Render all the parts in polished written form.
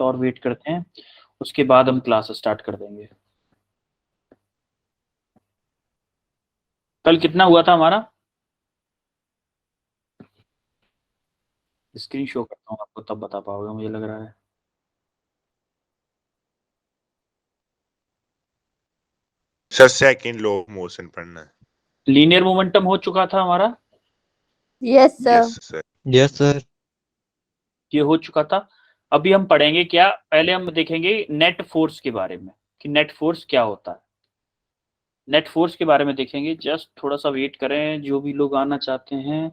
Minute और wait करते हैं, उसके बाद हम क्लास स्टार्ट कर देंगे। कल कितना हुआ था हमारा? स्क्रीन शो करता हूँ आपको, तब बता पाओगे मुझे लग रहा है। सर सेकंड लो मोशन पढ़ना है। लीनियर मोमेंटम हो चुका था हमारा। Yes sir. Yes sir. Yes sir. ये हो चुका था। अभी हम पढ़ेंगे क्या, पहले हम देखेंगे नेट फोर्स के बारे में कि नेट फोर्स क्या होता है। नेट फोर्स के बारे में देखेंगे। जस्ट थोड़ा सा वेट करें, जो भी लोग आना चाहते हैं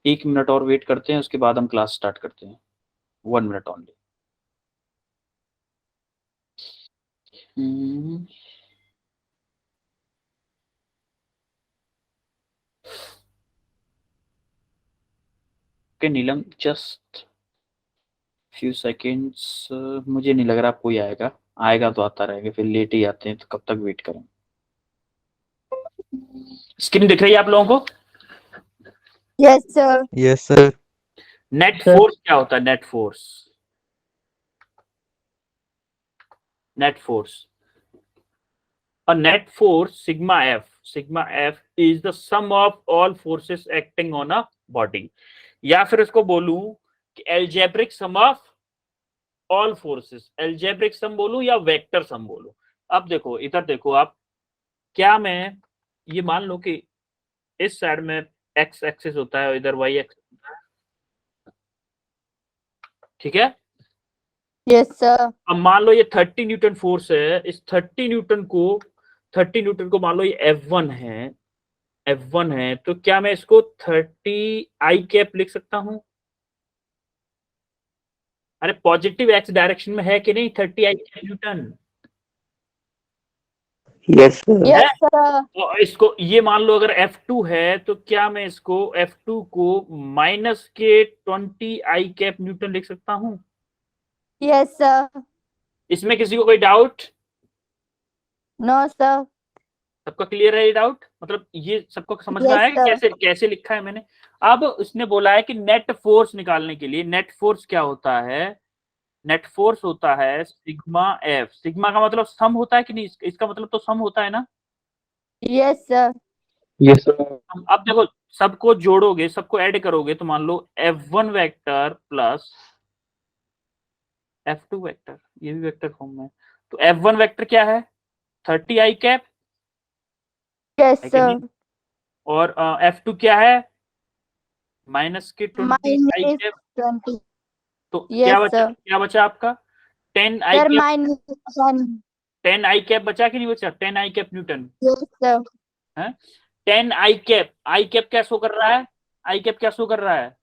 1 मिनट और वेट करते हैं, उसके बाद हम क्लास स्टार्ट करते हैं। 1 मिनट ओनली। ओके नीलम, जस्ट फ्यू सेकेंड्स। मुझे नहीं लग रहा कोई आएगा, आएगा तो आता रहेगा, फिर लेट ही आते हैं तो कब तक वेट करें। स्क्रीन दिख रही है आप लोगों को? Yes sir. Yes sir. Net force क्या होता है? Net force, net force a net force sigma f is the sum of all forces acting on a body, या फिर इसको बोलूं कि algebraic sum of all forces, algebraic sum बोलूं या वेक्टर सम बोलूं। अब देखो इधर देखो आप, क्या मैं ये मान लो कि इस साइड में x एक्सिस होता है और इधर y एक्सिस होता है, ठीक है? Yes sir. अब मान लो ये 30 न्यूटन फोर्स है, इस 30 न्यूटन को मान लो ये F1 है, तो क्या मैं इसको 30 आई कैप लिख सकता हूं? अरे पॉजिटिव एक्स डायरेक्शन में है कि नहीं 30 i cap newton? Yes sir. Yes sir. तो इसको ये मान लो अगर F2 है, तो क्या मैं इसको F2 को माइनस के 20 आई कैप न्यूटन लिख सकता हूं? Yes sir. इसमें किसी को कोई डाउट? No sir. सबका क्लियर है ये डाउट? मतलब ये सबको समझ में Yes, आया कि sir. कैसे कैसे लिखा है मैंने? अब उसने बोला है कि नेट फोर्स निकालने के लिए, नेट फोर्स क्या होता है? नेट फोर्स होता है सिग्मा एफ। सिग्मा का मतलब सम होता है कि नहीं? इसका मतलब तो सम होता है ना? Yes sir. Yes sir. अब देखो, सबको जोड़ोगे, सबको ऐड करोगे, तो मान लो F1 vector plus F2 vector, ये भी वेक्टर फॉर्म में है, तो F1 वेक्टर क्या है? 30 आई कैप यस है कि नहीं? सर। और F2 क्या है? माइनस के 20 आई माइनस कैप। 20। तो यस क्या सर। बचा आपका? 10 आई सर कैप। माइनस 10। 10 आई कैप बचा कि नहीं बचा? 10 आई कैप न्यूटन यस सर। है। 10 आई कैप, आई कैप क्या शो कर रहा है? आई कैप क्या शो कर रहा है?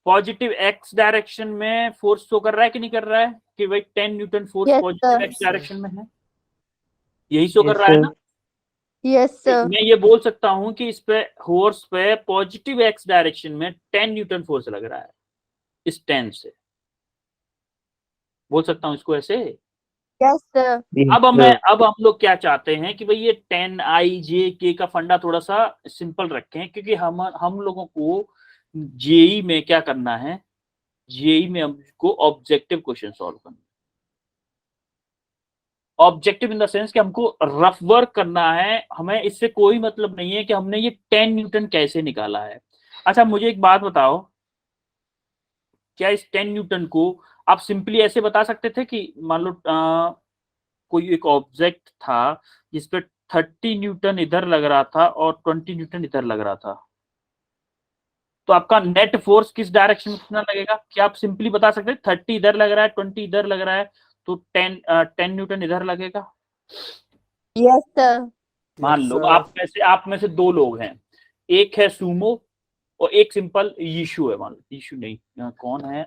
पॉजिटिव एक्स डायरेक्शन में फोर्स शो कर रहा है कि नहीं कर रहा है? कि भाई 10 Newton force Yes, positive sir. X direction में है, यही शो कर यस रहा है ना? Yes sir. मैं ये बोल सकता हूं कि इस पे फोर्स पे पॉजिटिव एक्स डायरेक्शन में 10 न्यूटन फोर्स लग रहा है, इस 10 से बोल सकता हूं इसको ऐसे। Yes sir. अब हम लोग क्या चाहते हैं कि भाई ये 10 आई जे के का फंडा थोड़ा सा सिंपल रखें, क्योंकि हम लोगों को जेई में क्या करना है? जेई में हमको ऑब्जेक्टिव क्वेश्चन सॉल्व करना है। ऑब्जेक्टिव इन द सेंस कि हमको रफ वर्क करना है, हमें इससे कोई मतलब नहीं है कि हमने ये 10 न्यूटन कैसे निकाला है। अच्छा मुझे एक बात बताओ, क्या इस 10 न्यूटन को आप सिंपली ऐसे बता सकते थे कि मान लो कोई एक ऑब्जेक्ट था जिसपे 30 न्यूटन इधर लग रहा था और 20 न्यूटन इधर लग रहा था, तो आपका नेट फोर्स किस डायरेक्शन में कितना लगेगा? क्या आप सिंपली बता सकते हैं 30 इधर लग रहा है 20 इधर लग रहा है, तो 10 न्यूटन इधर लगेगा? Yes sir. मान लो आप में से दो लोग हैं, एक है सुमो और एक सिंपल यीशु है। मान लो यीशु नहीं, कौन है?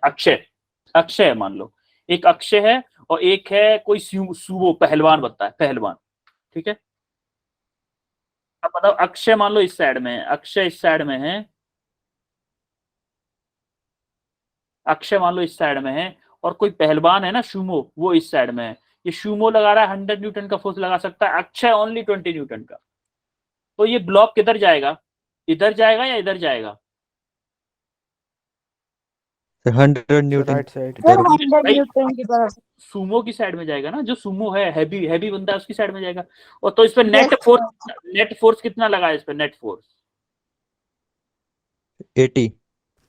अक्षय है मान लो। एक अक्षय है और एक है कोई सुमो पहलवान बनता है, पहलवान, ठीक है? अब मतलब अक्षय मान लो इस साइड में है, अक्षय इस साइड में है, अक्षय मान लो इस साइड में है, और कोई पहलवान है ना शूमो, वो इस साइड में है। ये शूमो लगा रहा है 100 न्यूटन का फोर्स लगा सकता है, अक्षय ओनली 20 न्यूटन का। तो ये ब्लॉक किधर जाएगा? इधर जाएगा या इधर जाएगा? 100 न्यूटन राइट साइड सर तरफ। 100 भाई न्यूटन की तरफ। सुमो की साइड में जाएगा ना, जो सुमो है हैवी हैवी बंदा है उसकी साइड में जाएगा। और तो इस पे Yes, नेट फोर्स कितना लगा है इस पे? Net force 80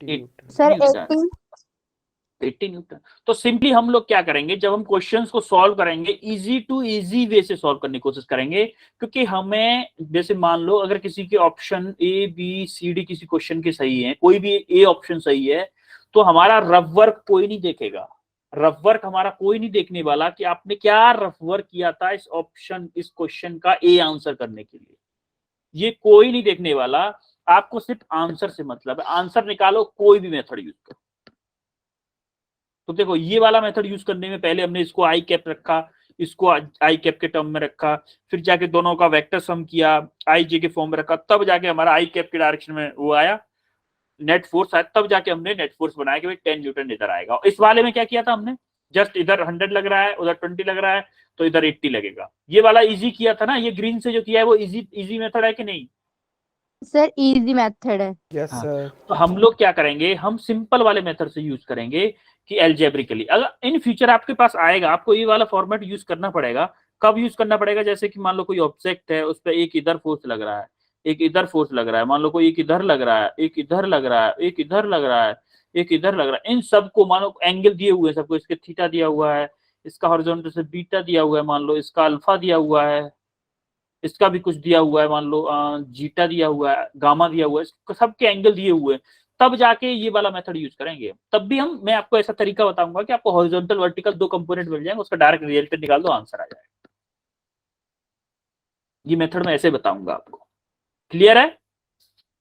Newton. Sir Newton 80। 80 Newton. तो सिंपली हम लोग क्या करेंगे, जब हम क्वेश्चंस को सॉल्व करेंगे इजी टू इजी वे से सॉल्व करने की कोशिश करेंगे, क्योंकि हमें जैसे मान लो अगर किसी के option A B C D किसी क्वेश्चन के सही है, कोई भी ए ऑप्शन सही है, तो हमारा रफ वर्क कोई नहीं देखेगा। रफ वर्क हमारा कोई नहीं देखने वाला कि आपने क्या रफ वर्क किया था इस ऑप्शन इस क्वेश्चन का ए आंसर करने के लिए, ये कोई नहीं देखने वाला। आपको सिर्फ आंसर से मतलब है, आंसर निकालो, कोई भी मेथड यूज करो। तो देखो ये वाला मेथड यूज करने में पहले हमने इसको आई कैप रखा, इसको आई कैप के टर्म में रखा, फिर जाके दोनों का वेक्टर सम किया, आई जे के फॉर्म में रखा, तब जाके हमारा आई कैप के डायरेक्शन में वो आया नेट फोर्स आया, तब जाके हमने नेट फोर्स बनाया कि भाई 10 न्यूटन इधर आएगा। और इस वाले में क्या किया था हमने, जस्ट इधर 100 लग रहा है, उधर 20 लग रहा है, तो इधर 80 लगेगा। ये वाला इजी किया था ना, ये ग्रीन से जो किया है वो इजी मेथड है कि नहीं? सर इजी मेथड है। यस हाँ। सर। तो हम लोग क्या करेंगे, हम सिंपल वाले मेथड से यूज करेंगे कि एल्जेब्रिकली। अगर इन फ्यूचर आपके पास आएगा, आपको ये वाला फॉर्मेट यूज करना पड़ेगा। कब यूज करना पड़ेगा? जैसे कि मान लो कोई ऑब्जेक्ट है, उस पर एक इधर फोर्स लग रहा है, एक इधर फोर्स लग रहा है, मान लो कोई एक इधर लग रहा है, एक इधर लग रहा है, एक इधर लग रहा है, एक इधर लग रहा है। इन सबको मान लो एंगल दिए हुए हैं सबको, इसके थीटा दिया हुआ है, इसका हॉरिजॉन्टल से बीटा दिया हुआ है, मान लो इसका अल्फा दिया हुआ है, इसका भी कुछ दिया हुआ है, मान लो जीटा दिया हुआ है, गामा दिया हुआ है, सबके एंगल दिए हुए हैं, तब जाके ये वाला मेथड यूज करेंगे। तब भी मैं आपको ऐसा तरीका बताऊंगा कि आपको हॉरिजॉन्टल वर्टिकल दो कंपोनेंट मिल जाएंगे, उसका डायरेक्ट रिजल्ट निकाल दो, आंसर आ जाएगा। ये मेथड मैं ऐसे बताऊंगा आपको। क्लियर है?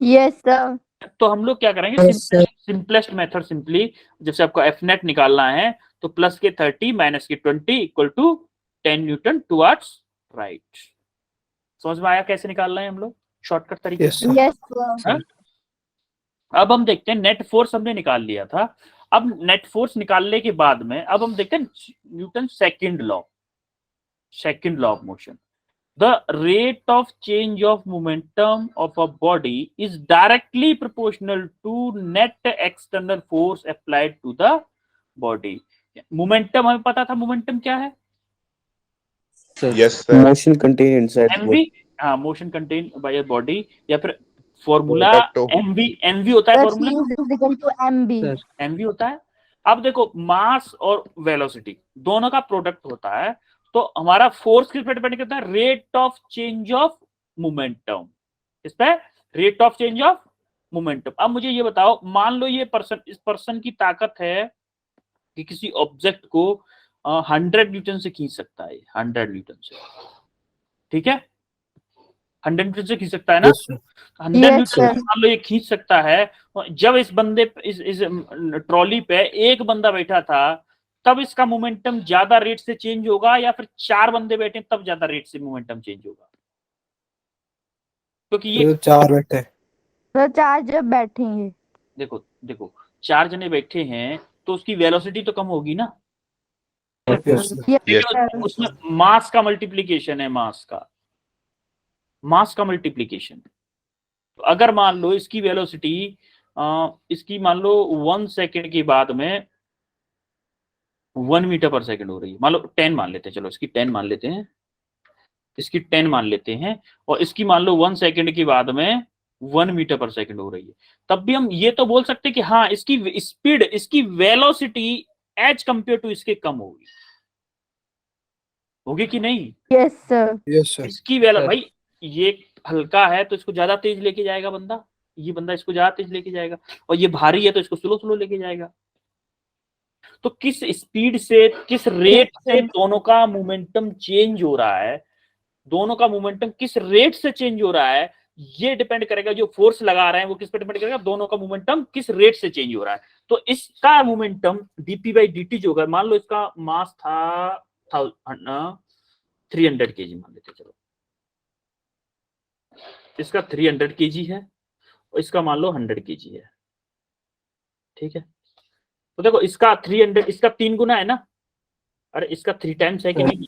Yes sir. तो हम लोग क्या करेंगे, Yes, sir. Simplest method, simply जैसे आपको एफ नेट निकालना है, तो प्लस के 30 माइनस के 20 equal to 10 Newton towards right. समझ में आया कैसे निकालना है हम लोग शॉर्टकट तरीके यस से? सर। Yes sir. हाँ? अब हम देखते हैं, नेट फोर्स हमने निकाल लिया था। अब नेट फोर्स निकालने के बाद में अब हम देखते हैं Newton second law of motion. The rate of change of momentum of a body is directly proportional to net external force applied to the body. Momentum हमें पता था, मोमेंटम क्या है? Yes, sir. Motion contained inside the MV, body. हाँ, motion contain by body, या फिर formula Product of- MV होता है, sir formula C is equal to MB। Sir. MV होता है। अब देखो मास और वेलोसिटी दोनों का प्रोडक्ट होता है, तो हमारा फोर्स किस पे डिपेंड करता है? Rate of change of momentum. इस पे rate of change of momentum. अब मुझे ये बताओ, मान लो ये पर्सन, इस पर्सन की ताकत है कि किसी ऑब्जेक्ट को 100 न्यूटन से खींच सकता है, 100 न्यूटन से, ठीक है, 100 न्यूटन से खींच सकता है ना? Yes sir. 100 Yes, Newton sir. से मान लो ये खींच सकता है। जब इस बंदे इस ट्रॉली पे एक बंदा बैठा था, तब इसका मोमेंटम ज्यादा रेट से चेंज होगा, या फिर 4 बंदे बैठे तब ज्यादा रेट से मोमेंटम चेंज होगा? क्योंकि ये तो 4 बैठे। सर 4 जब बैठेंगे। देखो 4 जने बैठे हैं तो उसकी वेलोसिटी तो कम होगी ना, yes sir. Yes Yes. Sir. उसमें मास का मल्टीप्लीकेशन है, मास का मल्टीप्लीकेशन। तो अगर मान लो इसकी वेलोसिटी इसकी मान लो 1 सेकेंड के बाद में 1 मीटर पर सेकेंड हो रही है, मान लो 10 मान लेते हैं, चलो इसकी 10 मान लेते हैं, इसकी 10 मान लेते हैं, और इसकी मान लो 1 सेकेंड के बाद में 1 मीटर पर सेकेंड हो रही है, तब भी हम ये तो बोल सकते हैं कि हाँ इसकी स्पीड, इसकी वेलोसिटी एज कंपेयर टू इसके कम होगी कि नहीं? Yes sir. Yes sir. इसकी भाई ये हल्का है तो इसको ज्यादा तेज लेके जाएगा बंदा, ये बंदा इसको ज्यादा तेज लेके जाएगा, और ये भारी है तो इसको स्लो स्लो लेके जाएगा। तो किस स्पीड से, किस रेट से दोनों का मोमेंटम चेंज हो रहा है, दोनों का मोमेंटम किस रेट से चेंज हो रहा है, ये डिपेंड करेगा, जो फोर्स लगा रहे हैं वो किस पे डिपेंड करेगा, दोनों का मोमेंटम किस रेट से चेंज हो रहा है। तो इसका मोमेंटम dp बाई dt जो होगा, मान लो इसका मास था 300 kg मान लेते, चलो इसका 300 kg है और इसका मान लो 100 kg है, ठीक है। तो देखो इसका 300, इसका 3 गुना है ना, अरे इसका 3 टाइम्स है कि नहीं?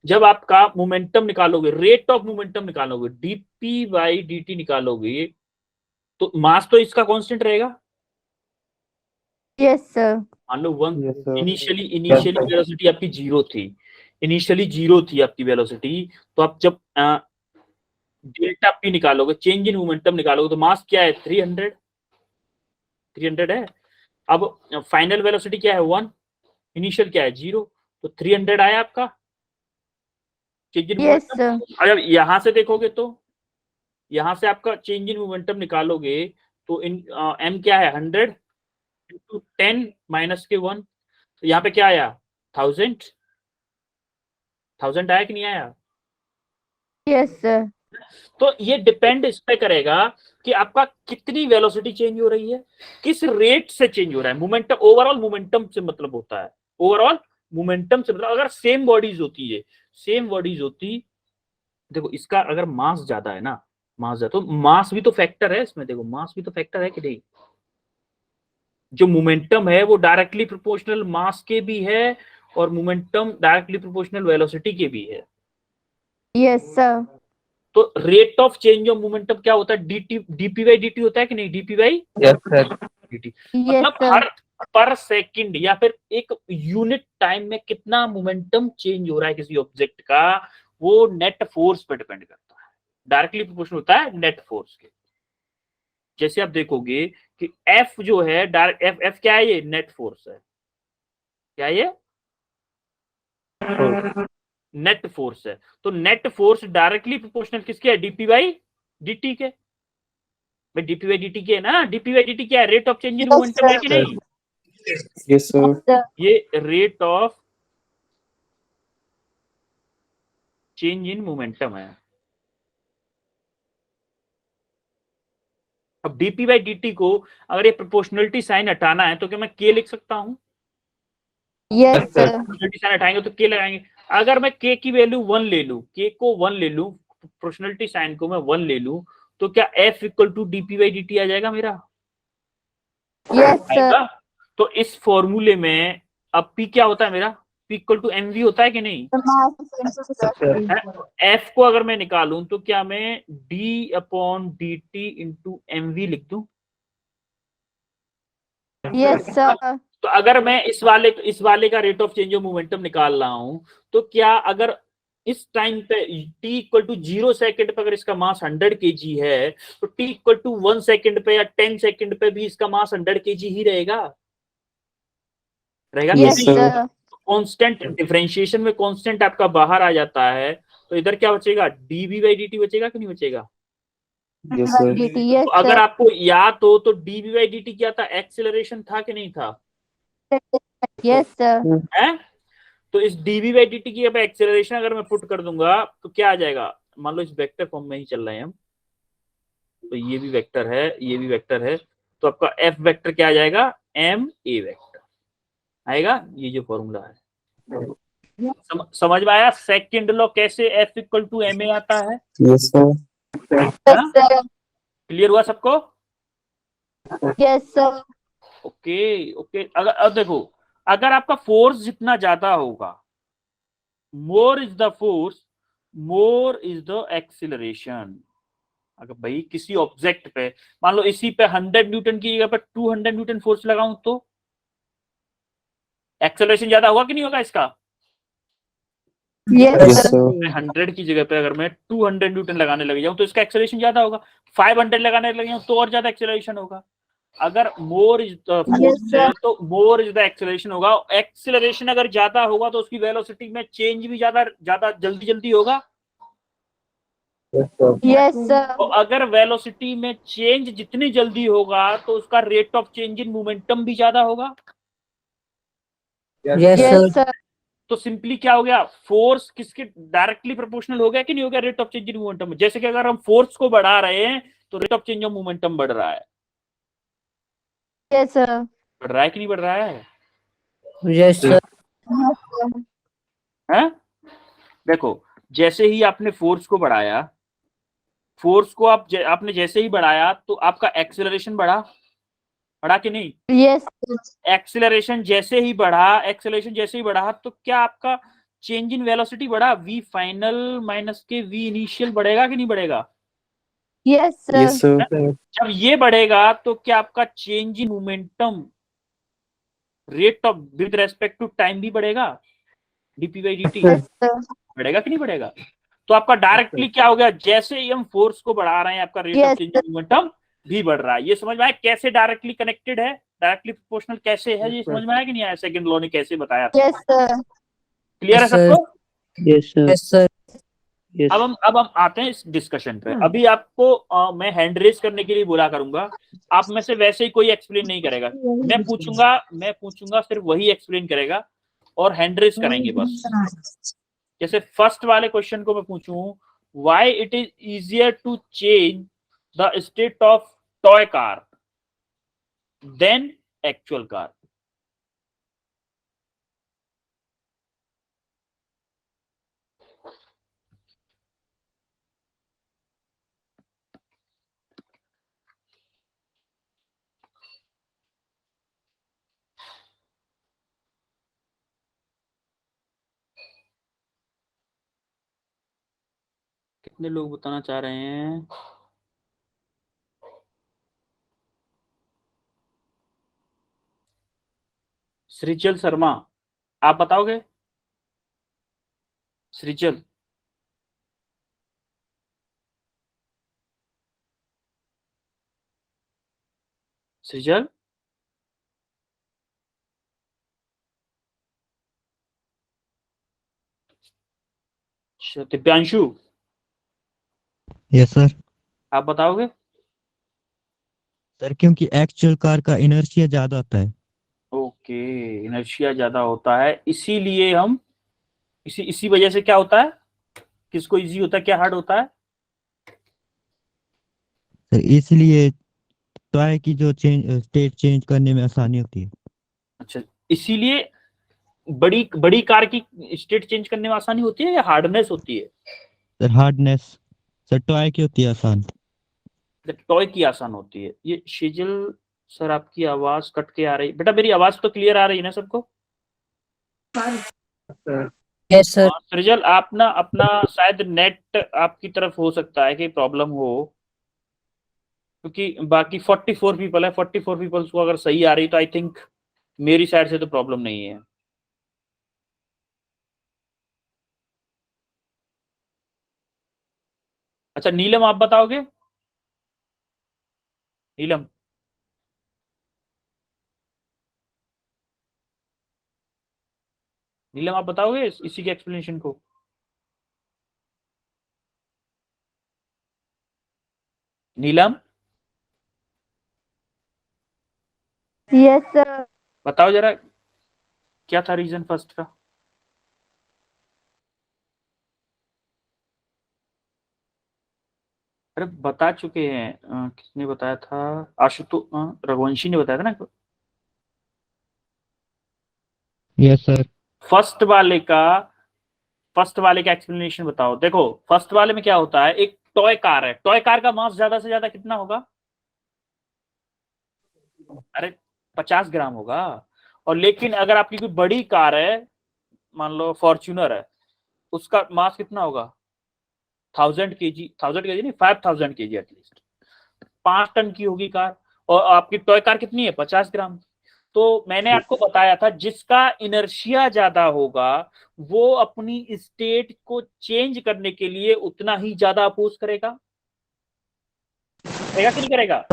जब आपका मोमेंटम निकालोगे, रेट ऑफ मोमेंटम निकालोगे, dp बाई dt निकालोगे, तो मास तो इसका कांस्टेंट रहेगा, Yes, sir. मान लो 1 Yes, sir. इनिशियली वेलोसिटी आपकी 0 थी, इनिशियली 0 थी आपकी वेलोसिटी, तो आप जब डेल्टा पी निकालोगे, चेंज इन मोमेंटम निकालोगे, तो मास क्या है 300 है। अब फाइनल वेलोसिटी क्या है 1, इनिशियल क्या है 0, तो 300 आया आपका चेंज इन Yes, मोमेंटम। sir. अगर यहां से देखोगे तो यहां से आपका चेंज इन मोमेंटम निकालोगे तो इन एम क्या है 100 इंटू 10 माइनस के 1, तो यहाँ पे क्या आया 1000 आया कि नहीं आया। Yes, sir. तो ये डिपेंड इस पे करेगा कि आपका कितनी वेलोसिटी चेंज हो रही है, किस रेट से चेंज हो रहा है। मोमेंटम, ओवरऑल मोमेंटम से मतलब होता है, ओवरऑल मोमेंटम से मतलब अगर सेम बॉडीज होती, देखो इसका अगर मास ज्यादा है ना, मास ज्यादा, तो मास भी तो फैक्टर है इसमें, देखो मास भी तो फैक्टर है कि नहीं। जो मोमेंटम है वो डायरेक्टली प्रोपोर्शनल मास के भी है और मोमेंटम डायरेक्टली प्रोपोर्शनल वेलोसिटी के भी है। Yes, sir. तो rate of change of momentum क्या होता है, डीपी बाई डी होता है कि नहीं, डीपी बाई डी। Yes, मतलब sir. हर पर सेकंड या फिर एक यूनिट टाइम में कितना मोमेंटम चेंज हो रहा है किसी ऑब्जेक्ट का, वो नेट फोर्स पे डिपेंड करता है, डायरेक्टली प्रोपोर्शनल होता है नेट फोर्स के। जैसे आप देखोगे कि एफ जो है डायरेक्ट एफ क्या है, ये नेट फोर्स है, क्या ये नेट फोर्स है। तो नेट फोर्स डायरेक्टली प्रोपोर्शनल किसके है, डीपी बाई डी के। भाई डीपी बाई डी के है ना, डीपी बाई डी क्या है, rate of change in Yes, momentum है कि sir. नहीं। Yes, sir. Sir. ये rate of change in momentum है। अब डीपी बाई डी को अगर ये प्रोपोर्शनलिटी साइन हटाना है तो क्या मैं के लिख सकता हूं। Yes, sir. प्रोपोर्शनलिटी साइन हटाएंगे तो के लगाएंगे। अगर मैं के की वैल्यू 1 ले लूं, के को 1 ले लूं, प्रोपोर्शनलिटी साइन को मैं 1 ले लूं, तो क्या F equal to DP by D आ जाएगा मेरा, Yes, sir. आएगा। तो इस फॉर्मूले में अब पी क्या होता है मेरा, P equal to M V होता है कि नहीं। The mass into the F को अगर मैं निकालूं तो क्या मैं D upon D T into M V लिख दूं। Yes, sir. तो अगर मैं इस वाले का rate of change of momentum निकाल रहा हूं, तो क्या अगर इस टाइम पे t इक्वल टू 0 सेकेंड पे अगर इसका मास 100 kg है, तो t इक्वल टू 1 सेकेंड पे या 10 सेकेंड पे भी इसका मास 100 kg ही रहेगा Yes, कि नहीं? sir. कांस्टेंट डिफरेंशिएशन में कांस्टेंट आपका बाहर आ जाता है, तो इधर क्या बचेगा, dv बाई dt बचेगा कि नहीं बचेगा। Yes, sir. DT. Yes, तो अगर sir. आपको याद हो तो dv बाई dt क्या था, एक्सेलरेशन था कि नहीं था, Yes, sir. है। तो इस dv बाई dt की अब एक्सेलरेशन अगर मैं पुट कर दूंगा तो क्या आ जाएगा, मान लो इस वेक्टर फॉर्म में ही चल रहे हैं हम, तो ये भी वेक्टर है, ये भी वेक्टर है, तो आपका f वेक्टर क्या आ जाएगा, m a वेक्टर आएगा। ये जो फॉर्मूला है समझ में आया। सेकंड लॉ कैसे f equal to M A आता है, Yes, sir. Yes, sir. Clear हुआ सबको। Yes, sir. Okay okay. अगर अब देखो, अगर आपका फोर्स जितना ज्यादा होगा, more is the force, more is the acceleration. अगर भाई किसी ऑब्जेक्ट पे मान लो इसी पे 100 न्यूटन की जगह पर 200 न्यूटन फोर्स लगाऊं तो एक्सेलरेशन ज्यादा होगा कि नहीं होगा इसका। Yes, Yes, sir. sir. 100 की जगह पे अगर मैं 200 न्यूटन लगाने लग जाऊं तो इसका एक्सेलरेशन ज्यादा होगा। 500 लगाने लग जाऊं तो और ज्यादा एक्सेलरेशन होगा। अगर मोर इज द फोर्स है तो मोर इज द एक्सेलरेशन होगा। एक्सेलरेशन अगर ज्यादा होगा तो उसकी वेलोसिटी में चेंज भी ज्यादा ज्यादा जल्दी जल्दी होगा। Yes, sir. तो अगर वेलोसिटी में चेंज जितनी जल्दी होगा तो उसका rate of change in momentum भी ज्यादा होगा। Yes, sir. तो सिंपली क्या हो गया, फोर्स किसके डायरेक्टली प्रोपोर्शनल हो गया कि नहीं हो गया rate of change in momentum. जैसे कि अगर हम फोर्स को बढ़ा रहे हैं तो rate of change of momentum बढ़ रहा है। Yes, sir. बढ़ रहा है कि नहीं बढ़ रहा है। Yes, sir. Yes, sir. हैं? देखो जैसे ही आपने फोर्स को बढ़ाया, फोर्स को आपने जैसे ही बढ़ाया तो आपका एक्सेलरेशन बढ़ा कि नहीं। Yes, sir. एक्सेलरेशन जैसे ही बढ़ा तो क्या आपका चेंज इन वेलोसिटी बढ़ा, v फाइनल माइनस के v इनिशियल बढ़ेगा कि नहीं बढ़ेगा। Yes, sir. Yes, sir. जब ये बढ़ेगा तो क्या आपका change in momentum rate of with respect to time भी बढ़ेगा, DP by dt Yes, sir. बढ़ेगा कि नहीं बढ़ेगा? तो आपका डायरेक्टली क्या हो गया, जैसे ही हम फोर्स को बढ़ा रहे हैं आपका rate of Yes, change of momentum भी बढ़ रहा है। ये समझ में आया कैसे डायरेक्टली कनेक्टेड है, डायरेक्टली प्रोपोर्शनल कैसे है, ये समझ में आया कि नहीं आया? सेकंड लॉ ने कैसे बताया था? Yes, sir. क्लियर है Yes, sir. सबको? Yes, sir. Yes, sir. Yes. अब हम आते हैं इस डिस्कशन पे। अभी आपको मैं हैंड रेज करने के लिए बोला करूंगा, आप में से वैसे ही कोई एक्सप्लेन नहीं करेगा, मैं पूछूंगा सिर्फ वही एक्सप्लेन करेगा और हैंड रेज करेंगे बस। जैसे फर्स्ट वाले क्वेश्चन को मैं पूछूं, why it is easier to change the state of toy car than actual car? कितने लोग बताना चाह रहे हैं? सृजल शर्मा, आप बताओगे? सृजल, सृजल, दिव्यांशु, यस सर। आप बताओगे? सर क्योंकि एक्चुअल कार का इनर्शिया ज्यादा होता है। ओके, इनर्शिया ज्यादा होता है, इसीलिए हम इसी वजह से क्या होता है, किसको इजी होता है, क्या हार्ड होता है? सर इसलिए टॉय की जो स्टेट चेंज करने में आसानी होती है। अच्छा, इसीलिए बड़ी कार की स्टेट चेंज करने में आसानी होती है या हार्डनेस होती है? सर हार्डनेस, सर टॉय की होती है आसान। टॉय की आसान होती है। ये शेजल सर, आपकी आवाज कट के आ रही बेटा, मेरी आवाज तो क्लियर आ रही है ना सबको? Yes, sir. सृजल, आप ना अपना शायद नेट आपकी तरफ हो सकता है कि प्रॉब्लम हो, क्योंकि बाकी 44 पीपल है, 44 पीपल्स को अगर सही आ रही तो आई थिंक मेरी साइड से तो प्रॉब्लम नहीं है। अच्छा नीलम, आप बताओगे? नीलम, नीलम आप बताओगे इसी के एक्सप्लेनेशन को? नीलम Yes, sir. बताओ जरा, क्या था रीजन फर्स्ट का? अरे बता चुके हैं, किसने बताया था? आशुतोष, रघुवंशी ने बताया था ना। Yes sir. फर्स्ट वाले का एक्सप्लेनेशन बताओ। देखो फर्स्ट वाले में क्या होता है, एक टॉय कार है, टॉय कार का मास ज्यादा से ज्यादा कितना होगा? अरे 50 ग्राम होगा। और लेकिन अगर आपकी कोई बड़ी कार है, मान लो फॉर्च्यूनर है, उसका मास कितना होगा? 1000 केजी नहीं, 5000 केजी एटलीस्ट, 5 टन की होगी कार। और आपकी टॉय कार कितनी है? 50 ग्राम। तो मैंने आपको बताया था जिसका इनर्शिया ज्यादा होगा वो अपनी स्टेट को चेंज करने के लिए उतना ही ज्यादा अपोज करेगा कि नहीं करेगा?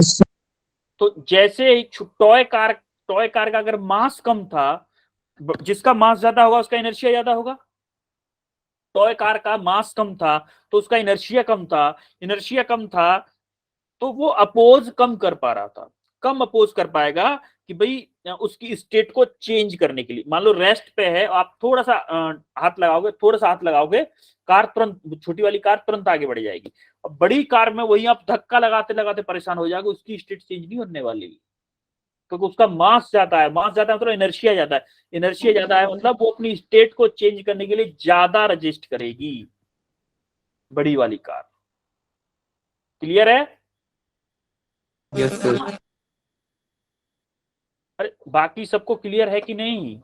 तो जैसे टॉय कार का अगर मास कम था, जिसका मास ज्यादा होगा उसका इनर्शिया ज्यादा होगा। टॉय कार का मास कम था तो उसका इनर्शिया कम था, तो वो अपोज कम कर पा रहा था, कम अपोज कर पाएगा कि भाई उसकी स्टेट को चेंज करने के लिए। मान लो रेस्ट पे है, आप थोड़ा सा हाथ लगाओगे, कार तुरंत, छोटी वाली कार तुरंत आगे बढ़ जाएगी। अब बड़ी कार में वही आप धक्का लगाते लगाते परेशान हो जाएगा, उसकी स्टेट चेंज नहीं होने वाली, क्योंकि उसका मास ज्यादा है। मास ज्यादा है मतलब इनर्शिया ज्यादा है, इनर्शिया ज्यादा है मतलब वो अपनी स्टेट को चेंज करने के लिए ज्यादा रजिस्ट करेगी बड़ी वाली कार। क्लियर है? Yes, sir. अरे बाकी सबको क्लियर है कि नहीं?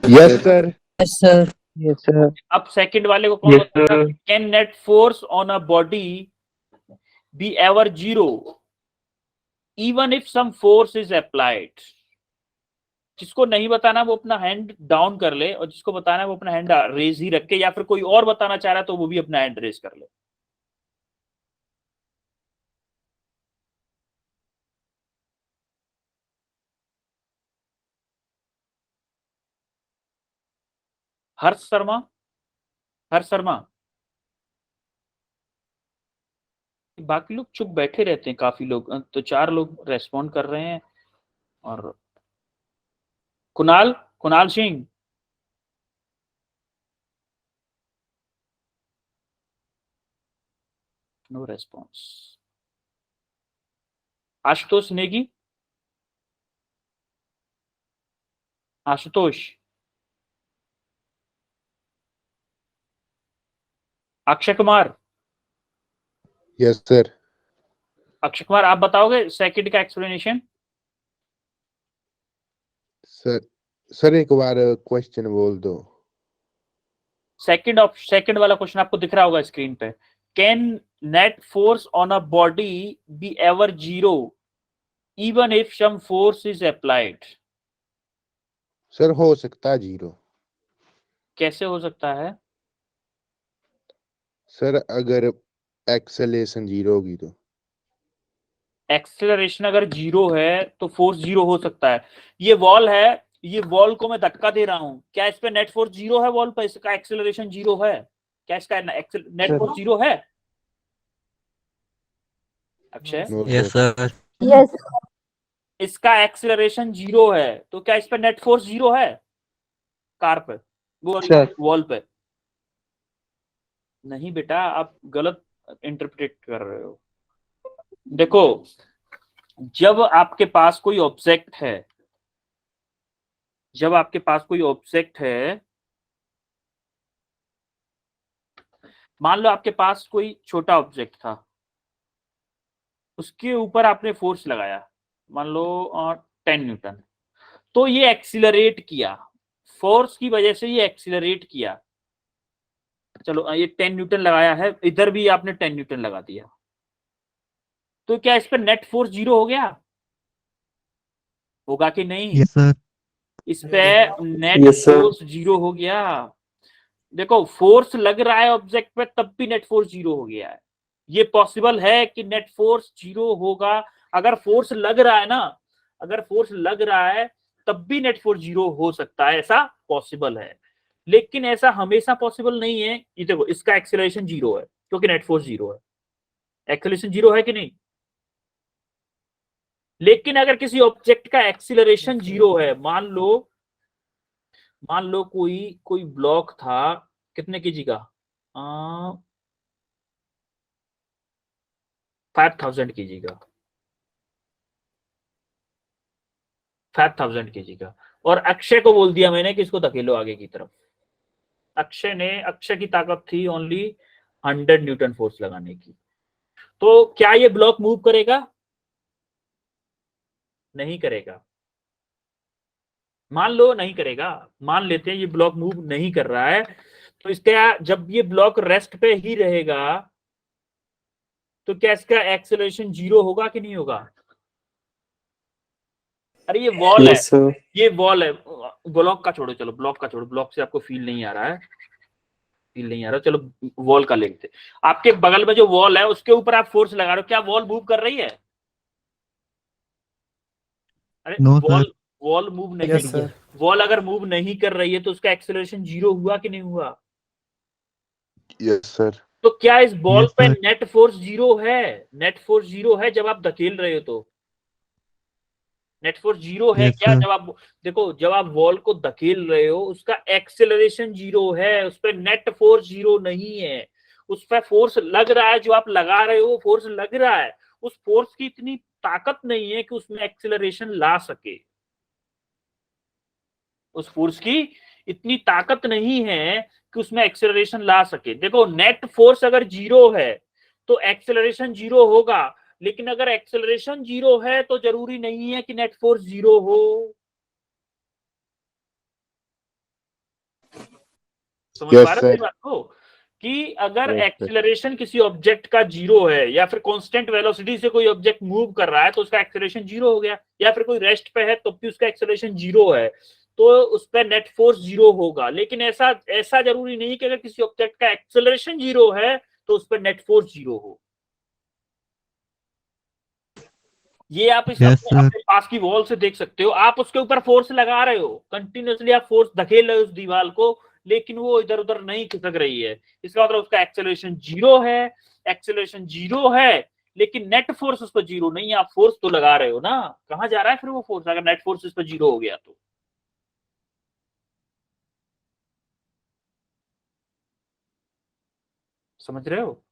Yes, sir. Yes, sir. Yes, sir. अब सेकंड वाले को कौन Yes, बताएगा? sir. Can net force on a body be ever zero? Even if some force is applied. जिसको नहीं बताना वो अपना हैंड डाउन कर ले, और जिसको बताना है वो अपना हैंड रेज ही रखे, या फिर कोई और बताना चाह रहा है तो वो भी अपना हैंड रेज कर ले। हर्ष शर्मा, हर्ष शर्मा। बाकी लोग चुप बैठे रहते हैं, काफी लोग, तो 4 लोग रेस्पॉन्ड कर रहे हैं। और Kunal, Kunal Singh, no response. Ashutosh Negi, Ashutosh. Akshay Kumar, yes sir. Akshay Kumar आप बताओगे सेकंड का एक्सप्लेनेशन? सर एक बार क्वेश्चन बोल दो। सेकंड वाला क्वेश्चन आपको दिख रहा होगा स्क्रीन पे। Can net force on a body be ever zero even if some force is applied? Sir हो सकता है 0। कैसे हो सकता है? सर अगर एक्सेलेरेशन 0 होगी तो। एक्सेलरेशन अगर 0 है तो फोर्स 0 हो सकता है। ये वॉल है, ये वॉल को मैं धक्का दे रहा हूं, क्या इस पे नेट फोर्स 0 है? वॉल पे इसका एक्सेलरेशन 0 है? क्या इसका नेट सर। फोर्स 0 है? Akshay, no yes sir. Sir. Yes. इसका एक्सेलरेशन 0 है तो क्या इस पे नेट फोर्स 0 है? कार पे, वो सर। वॉल पे? नहीं बेटा, आप गलत इंटरप्रेट कर रहे हो। देखो, जब आपके पास कोई ऑब्जेक्ट है, जब आपके पास कोई ऑब्जेक्ट है, मान लो आपके पास कोई छोटा ऑब्जेक्ट था, उसके ऊपर आपने फोर्स लगाया, मान लो 10 न्यूटन, तो ये एक्सीलरेट किया, फोर्स की वजह से ये एक्सीलरेट किया। चलो ये 10 न्यूटन लगाया है, इधर भी आपने 10 न्यूटन लगा दिया, तो क्या इस पर नेट फोर्स 0 हो गया? होगा कि नहीं? Yes sir. इस पे नेट Yes, sir. फोर्स 0 हो गया। देखो, फोर्स लग रहा है ऑब्जेक्ट पे तब भी नेट फोर्स 0 हो गया है। ये पॉसिबल है कि नेट फोर्स 0 होगा। अगर फोर्स लग रहा है ना, अगर फोर्स लग रहा है तब भी नेट फोर्स 0 हो सकता है, ऐसा पॉसिबल है। लेकिन ऐसा हमेशा पॉसिबल नहीं है। ये देखो, इसका एक्सेलरेशन 0 है क्योंकि नेट फोर्स 0 है। एक्सेलरेशन 0 है कि नहीं? लेकिन अगर किसी ऑब्जेक्ट का एक्सीलरेशन 0 है, मान लो कोई कोई ब्लॉक था, कितने केजी का? 5000 केजी का, 5000 केजी का, और अक्षय को बोल दिया मैंने कि इसको धकेलो आगे की तरफ। अक्षय की ताकत थी ओनली 100 न्यूटन फोर्स लगाने की। तो क्या ये ब्लॉक मूव करेगा? नहीं करेगा। मान लो नहीं करेगा, मान लेते हैं ये ब्लॉक मूव नहीं कर रहा है, तो इसका जब ये ब्लॉक रेस्ट पे ही रहेगा तो क्या इसका एक्सेलरेशन 0 होगा कि नहीं होगा? अरे ये वॉल है, Yes, sir. ये वॉल है। ब्लॉक का छोड़ो, चलो ब्लॉक का छोड़ो, ब्लॉक से आपको फील नहीं आ रहा है, फील नहीं आ रहा, चलो वॉल का लेते। आपके बगल में जो वॉल है उसके ऊपर आप फोर्स लगा रहे हो, क्या वॉल मूव कर रही है? अरे no wall, sir. Wall move नहीं Yes, कर रही है। sir. वॉल अगर मूव नहीं कर रही है तो उसका एक्सेलरेशन 0 हुआ कि नहीं हुआ? Yes sir. तो क्या इस बॉल Yes, पे sir. नेट फोर्स 0 है? नेट फोर्स 0 है जब आप धकेल रहे हो तो? नेट फोर्स 0 है Yes, क्या sir. जब आप, देखो जब आप वॉल को धकेल रहे हो उसका एक्सेलरेशन 0 है, उस पर नेट फोर्स 0 नहीं है। उस पर फोर्स लग रहा है, जो आप लगा रहे हो फोर्स लग रहा है, उस फोर्स की इतनी ताकत नहीं है कि उसमें एक्सेलरेशन ला सके। उस फोर्स की इतनी ताकत नहीं है कि उसमें एक्सेलरेशन ला सके। देखो, नेट फोर्स अगर 0 है तो एक्सेलरेशन 0 होगा, लेकिन अगर एक्सेलरेशन 0 है तो जरूरी नहीं है कि नेट फोर्स 0 हो। समझ Yes, पा रहे हो sir. मेरी बात को? कि अगर Yes, sir. एक्सेलरेशन किसी ऑब्जेक्ट का जीरो है या फिर कांस्टेंट वेलोसिटी से कोई ऑब्जेक्ट मूव कर रहा है तो उसका एक्सेलरेशन जीरो हो गया, या फिर कोई रेस्ट पे है तो भी उसका एक्सेलरेशन जीरो है, तो उस पर नेट फोर्स जीरो होगा। लेकिन ऐसा ऐसा जरूरी नहीं कि अगर किसी ऑब्जेक्ट का एक्सेलरेशन जीरो है तो उस पर नेट फोर्स जीरो हो। ये आप इस Yes, sir. अपने पास की वॉल से देख सकते हो। आप उसके ऊपर फोर्स लगा रहे हो, कंटिन्यूअसली आप फोर्स धकेल रहे हो उस दीवार को, लेकिन वो इधर उधर नहीं खिसक रही है। इसका मतलब उसका एक्सेलरेशन जीरो है। एक्सेलरेशन जीरो है लेकिन नेट फोर्स उस पर जीरो नहीं है। आप फोर्स तो लगा रहे हो ना, कहां जा रहा है फिर वो फोर्स अगर नेट फोर्स इस पर जीरो हो गया तो? समझ रहे हो?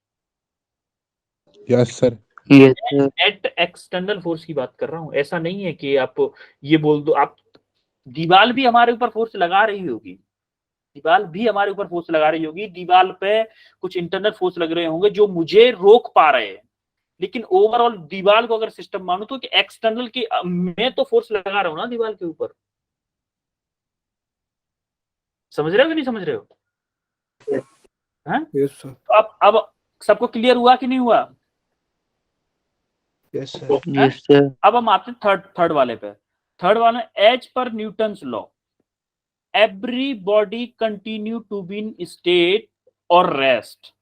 Yes sir. Yes, sir. Net external force की बात कर रहा हूं। ऐसा नहीं है कि आप ये बोल दो, आप दीवार भी हमारे ऊपर फोर्स लगा रही होगी, दीवार भी हमारे ऊपर फोर्स लगा रही होगी, दीवार पे कुछ इंटरनल फोर्स लग रहे होंगे जो मुझे रोक पा रहे हैं। लेकिन ओवरऑल दीवार को अगर सिस्टम मानू तो कि एक्सटर्नल की मैं तो फोर्स लगा रहा हूं ना दीवार के ऊपर। समझ रहे हो कि नहीं समझ रहे हो? हैं? Yes sir. तो अब सबको क्लियर हुआ कि नहीं हुआ? Yes sir. Yes, sir. अब हम आते हैं थर्ड वाले पे। थर्ड वाले, as per Newton's law every body continue to be in state और रेस्ट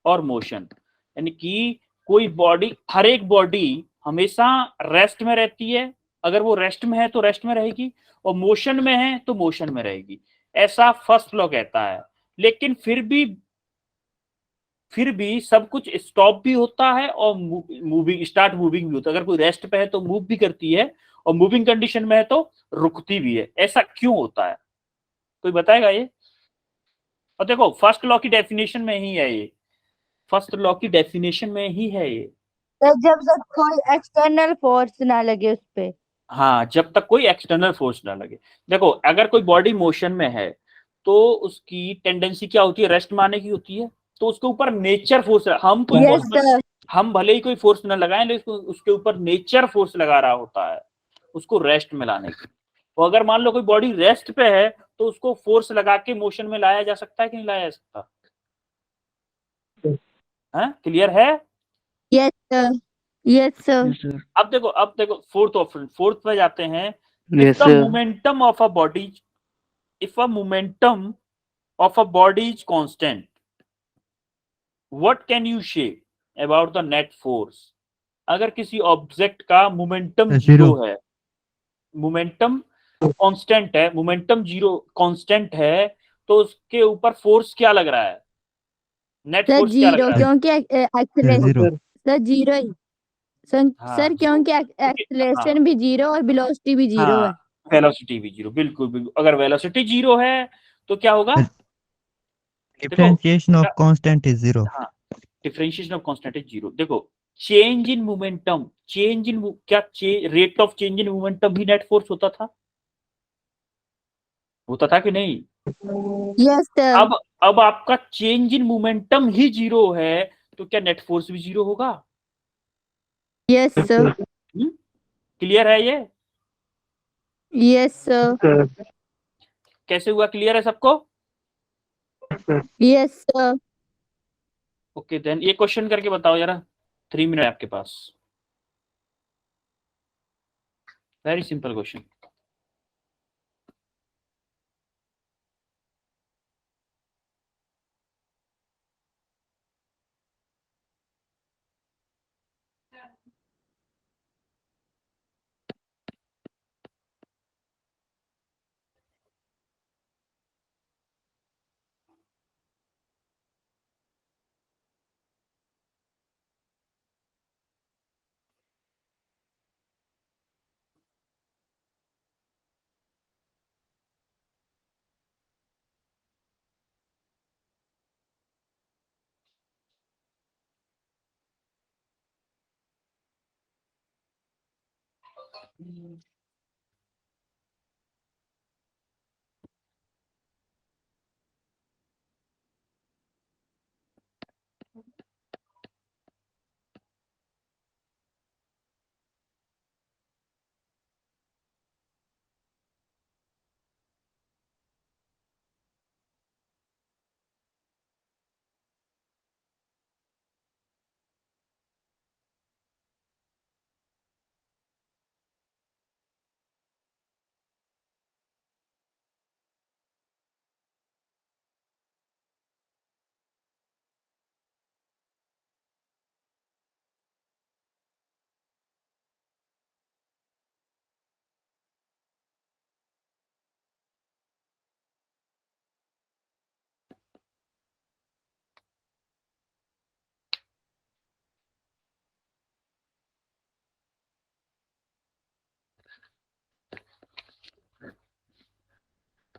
और मोशन। यानी कि कोई बॉडी, हर एक बॉडी हमेशा रेस्ट में रहती है। अगर वो रेस्ट में है तो रेस्ट में रहेगी, और मोशन में है तो मोशन में रहेगी। ऐसा फर्स्ट लॉ कहता है। लेकिन फिर भी सब कुछ स्टॉप भी होता है और मूविंग स्टार्ट मूविंग भी होता है। अगर कोई रेस्ट पे है तो मूव भी करती है, और मूविंग कंडीशन में है तो रुकती भी है। ऐसा क्यों होता है, कोई बताएगा ये? और देखो फर्स्ट लॉ की डेफिनेशन में ही है ये, फर्स्ट लॉ की डेफिनेशन में ही है ये। तो जब तक कोई एक्सटर्नल फोर्स ना लगे उस पे। हाँ, जब तक कोई एक्सटर्नल फोर्स ना लगे। देखो अगर कोई बॉडी मोशन में है तो उसकी टेंडेंसी क्या होती है, रेस्ट मारने की होती है। तो उसके ऊपर नेचर फोर्स, हम कोई यस फोर्स, सर। हम भले ही कोई फोर्स ना लगाएं लेकिन उसके ऊपर नेचर फोर्स लगा रहा होता है उसको रेस्ट में लाने की। तो अगर मान लो कोई बॉडी रेस्ट पे है तो उसको फोर्स लगा के मोशन में लाया जा सकता है कि नहीं लाया जा सकता? है, क्लियर है? Yes sir. Yes sir. Yes, sir. अब देखो फोर्थ ऑप्शन, फोर्थ पे जाते हैं। Yes, if the sir. Momentum of a body, if a momentum of a body is constant, what can you say about the net force? अगर किसी object का momentum zero Zero. है, momentum constant है, momentum zero constant है, तो उसके ऊपर force क्या लग रहा है, नेट सर फोर्स क्या लग जीरो, रहा है? क्योंकि एक्सेलरेशन Zero. सर जीरो ही। सर हाँ, सर क्योंकि हाँ, एक्सेलरेशन भी जीरो और वेलोसिटी भी जीरो हाँ, है। वेलोसिटी भी जीरो, बिल्कुल बिल्कुल। अगर वेलोसिटी जीरो है तो क्या होगा? देखो Differentiation of constant is zero. हाँ, differentiation of constant is zero. देखो change in momentum, change in क्या rate of change in momentum भी नेट फोर्स होता था कि नहीं? Yes sir. अब आपका चेंज इन मोमेंटम ही जीरो है तो क्या नेट फोर्स भी जीरो होगा? Yes sir. क्लियर है ये? Yes sir. कैसे हुआ, क्लियर है सबको? Yes sir. ओके देन ये क्वेश्चन करके बताओ जरा, 3 मिनट आपके पास। Very simple question.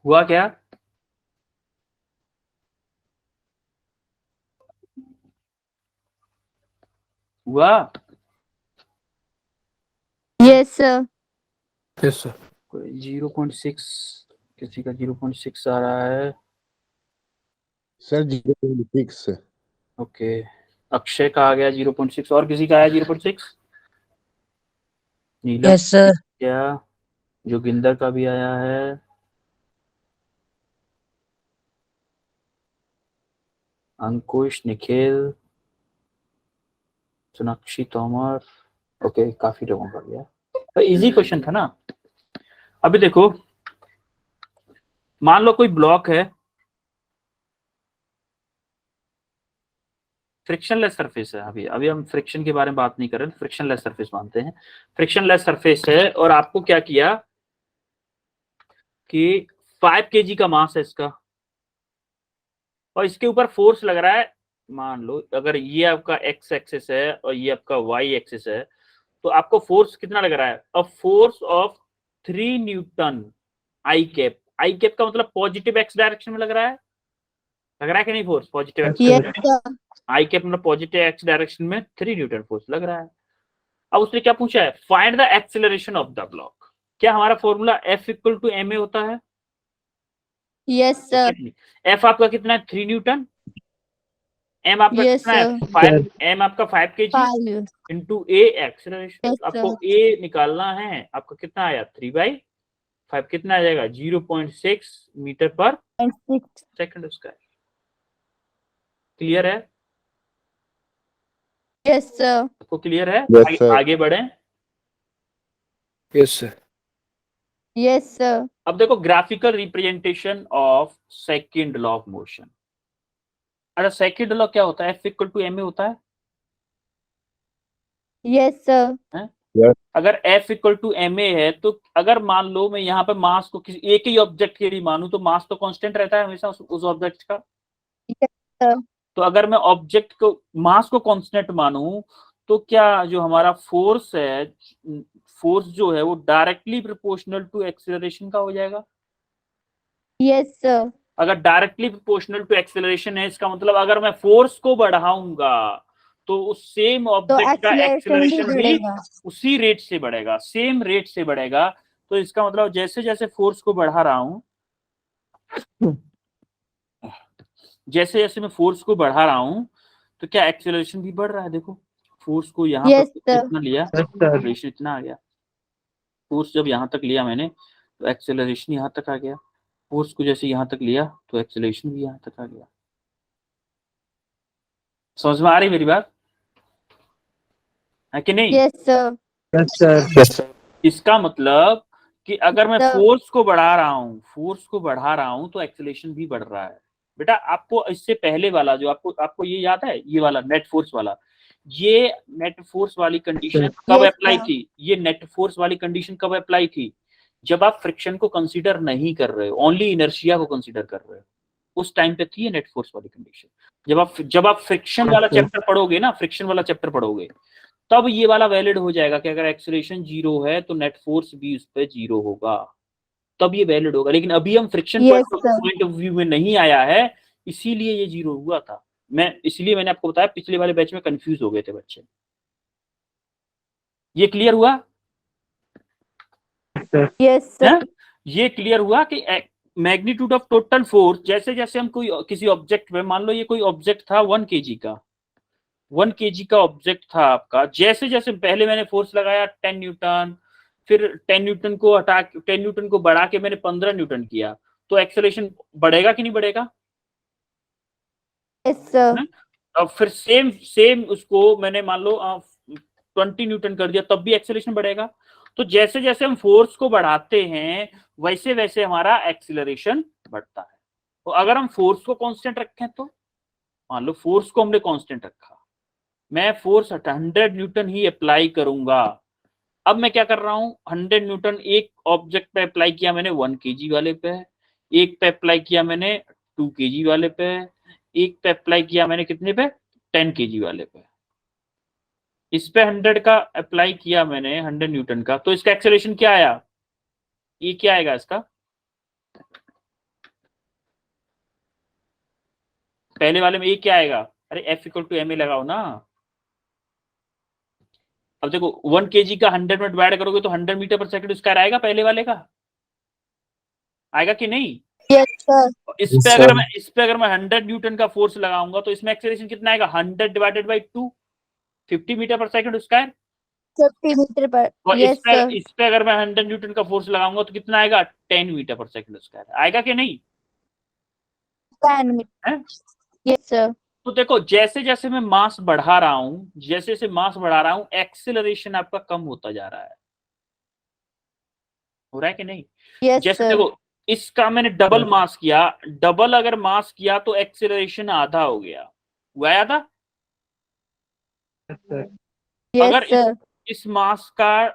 हुआ क्या? हुआ? Yes, sir. Yes, sir. 0.6, किसी का 0.6 आ रहा है। सर 0.6 ओके, अक्षय का आ गया 0.6, और किसी का आया 0.6? नीलम Yes, sir. क्या? जोगिंदर का भी आया है। अंकुश, निखिल, सोनाक्षी तोमर। ओके, काफी लोगों का गया। तो इजी क्वेश्चन था ना। अभी देखो, मान लो कोई ब्लॉक है, फ्रिक्शनलेस सरफेस है। अभी अभी हम फ्रिक्शन के बारे में बात नहीं कर रहे, फ्रिक्शनलेस सरफेस मानते हैं। फ्रिक्शनलेस सरफेस है और आपको क्या किया कि 5 kg का मास है इसका, और इसके ऊपर फोर्स लग रहा है। मान लो अगर ये आपका एक्स एक्सिस है और ये आपका वाई एक्सिस है, तो आपको फोर्स कितना लग रहा है? A force of 3 Newton I cap. I cap का मतलब पॉजिटिव एक्स डायरेक्शन में लग रहा है कि नहीं? Force positive x Yes, sir. आई कैप मतलब पॉजिटिव एक्स डायरेक्शन में 3 न्यूटन फोर्स लग रहा है। अब उसने क्या पूछा है? Find the acceleration of the block. क्या हमारा formula F equal to ma होता है? Yes, sir. F आपका कितना है? 3 न्यूटन। m आपका Yes, कितना है? sir. 5। m आपका 5 kg 5. Into a acceleration. Yes, आपको sir. a निकालना है। आपका कितना आया? 3/5। कितना आ जाएगा? 0.6 मीटर पर And 6. Second square. क्लियर है? Yes, sir. आपको क्लियर है? Yes, sir. आगे बढ़े। Yes, sir. Yes, sir. अब देखो, graphical representation of second law of motion. अच्छा, सेकंड लॉ क्या होता है? F इक्वल टू ma होता है। Yes, sir. अगर F इक्वल टू ma है, तो अगर मान लो मैं यहाँ पे मास को किसी एक ही ऑब्जेक्ट के लिए मानूं, तो मास तो कांस्टेंट रहता है हमेशा उस ऑब्जेक्ट का। Yes, sir. तो अगर मैं ऑब्जेक्ट को मास को कांस्टेंट मानूं, तो क्या जो हमारा फोर्स है, फोर्स जो है वो डायरेक्टली प्रोपोर्शनल टू एक्सेलरेशन का हो जाएगा। Yes, sir. अगर डायरेक्टली प्रोपोर्शनल टू एक्सेलरेशन है, इसका मतलब अगर मैं फोर्स को बढ़ाऊंगा तो उस सेम तो ऑब्जेक्ट का एक्सीलरेशन भी एक्सेलरेशन भी बढ़ेगा. उसी रेट से बढ़ेगा, सेम रेट से बढ़ेगा। तो इसका मतलब जैसे जैसे फोर्स को बढ़ा रहा हूं, जैसे जैसे मैं फोर्स को बढ़ा रहा हूं, तो क्या एक्सेलरेशन भी बढ़ रहा है? देखो, फोर्स को यहाँ Yes, पर sir. कितना लिया, Yes, sir. एक्सेलरेशन इतना आ गया। फोर्स जब यहाँ तक लिया मैंने, तो एक्सेलरेशन यहाँ तक आ गया। फोर्स को जैसे यहाँ तक लिया, तो एक्सेलरेशन भी यहाँ तक आ गया। समझ में आ रही मेरी बात है कि नहीं? Yes, sir. Yes, sir. Yes, sir. इसका मतलब कि अगर मैं Sir. फोर्स को बढ़ा रहा हूं तो एक्सेलरेशन भी बढ़ रहा है। बेटा, आपको इससे पहले वाला जो आपको ये याद है, ये वाला नेट फोर्स वाला, ये नेट फोर्स वाली कंडीशन कब Yes, अप्लाई sir. थी? ये नेट फोर्स वाली कंडीशन कब अप्लाई थी? जब आप फ्रिक्शन को कंसीडर नहीं कर रहे हो, ओनली इनर्शिया को कंसीडर कर रहे हो, उस टाइम पे थी ये नेट फोर्स वाली कंडीशन। जब आप फ्रिक्शन वाला चैप्टर पढ़ोगे ना, फ्रिक्शन वाला चैप्टर पढ़ोगे, तब ये वाला वैलिड हो जाएगा कि अगर एक्सेलरेशन 0 है तो नेट फोर्स भी उस पर 0 होगा, तब ये वैलिड होगा। लेकिन अभी हम friction Yes, sir. Point of view में नहीं आया है, इसीलिए ये 0 हुआ था। इसलिए मैंने आपको बताया, पिछले वाले बैच में कंफ्यूज हो गए थे बच्चे। ये क्लियर हुआ? Yes, sir. है? ये क्लियर हुआ कि मैग्नीट्यूड ऑफ टोटल फोर्स, जैसे जैसे हम कोई किसी ऑब्जेक्ट पे, मान लो ये कोई ऑब्जेक्ट था 1 kg का, 1 kg का ऑब्जेक्ट था आपका, जैसे जैसे पहले मैंने फोर्स लगाया 10 न्यूटन, फिर 10 न्यूटन को हटा 10 न्यूटन को बढ़ा के मैंने 15 न्यूटन किया, तो एक्सेलरेशन बढ़ेगा कि नहीं बढ़ेगा? Yes, sir. अब फिर सेम उसको मैंने मान लो 20 न्यूटन कर दिया, तब भी एक्सेलरेशन बढ़ेगा। तो जैसे जैसे हम फोर्स को बढ़ाते हैं, वैसे वैसे हमारा एक्सेलरेशन बढ़ता है। तो अगर हम फोर्स को कांस्टेंट रखें, तो मान लो फोर्स को हमने कांस्टेंट रखा, मैं फोर्स 100 न्यूटन ही अप्लाई करूंगा। अब मैं क्या कर रहा हूं, 100 न्यूटन एक ऑब्जेक्ट पे अप्लाई किया मैंने 1 kg वाले पे, एक पे अप्लाई किया मैंने 2 kg वाले पे, एक पे अप्लाई किया मैंने कितने पे, 10 kg वाले पे। इस पे 100 का अप्लाई किया मैंने, 100 न्यूटन का, तो इसका एक्सेलरेशन क्या आया? ये क्या आएगा इसका? पहले वाले में ए क्या आएगा, अरे F equal to M A लगाओ ना। अब देखो 1 kg का 100 में डिवाइड करोगे तो 100 मीटर पर सेकंड स्क्वायर आएगा, पहले वाले का आएगा कि नहीं? Yes, sir. इस पे अगर मैं 100 न्यूटन का फोर्स लगाऊंगा तो इसमें एक्सेलरेशन कितना आएगा, 100 डिवाइडेड बाई 2, 50 मीटर पर सेकंड स्क्वायर। 50 meter per. और Yes, sir. इस पे अगर मैं 100 न्यूटन का फोर्स लगाऊंगा तो कितना आएगा, 10 मीटर पर सेकंड स्क्वायर आएगा कि नहीं? 10 meter. हैं? Yes, sir. तो देखो जैसे जैसे मैं मास बढ़ा रहा हूं, जैसे जैसे मास बढ़ा रहा हूं, एक्सेलरेशन आपका कम होता जा रहा है। हो रहा है कि नहीं? Yes, जैसे sir. देखो इसका मैंने डबल मास किया, डबल अगर मास किया तो एक्सेलरेशन आधा हो गया, हुआ आधा। Yes, अगर sir. इस मास का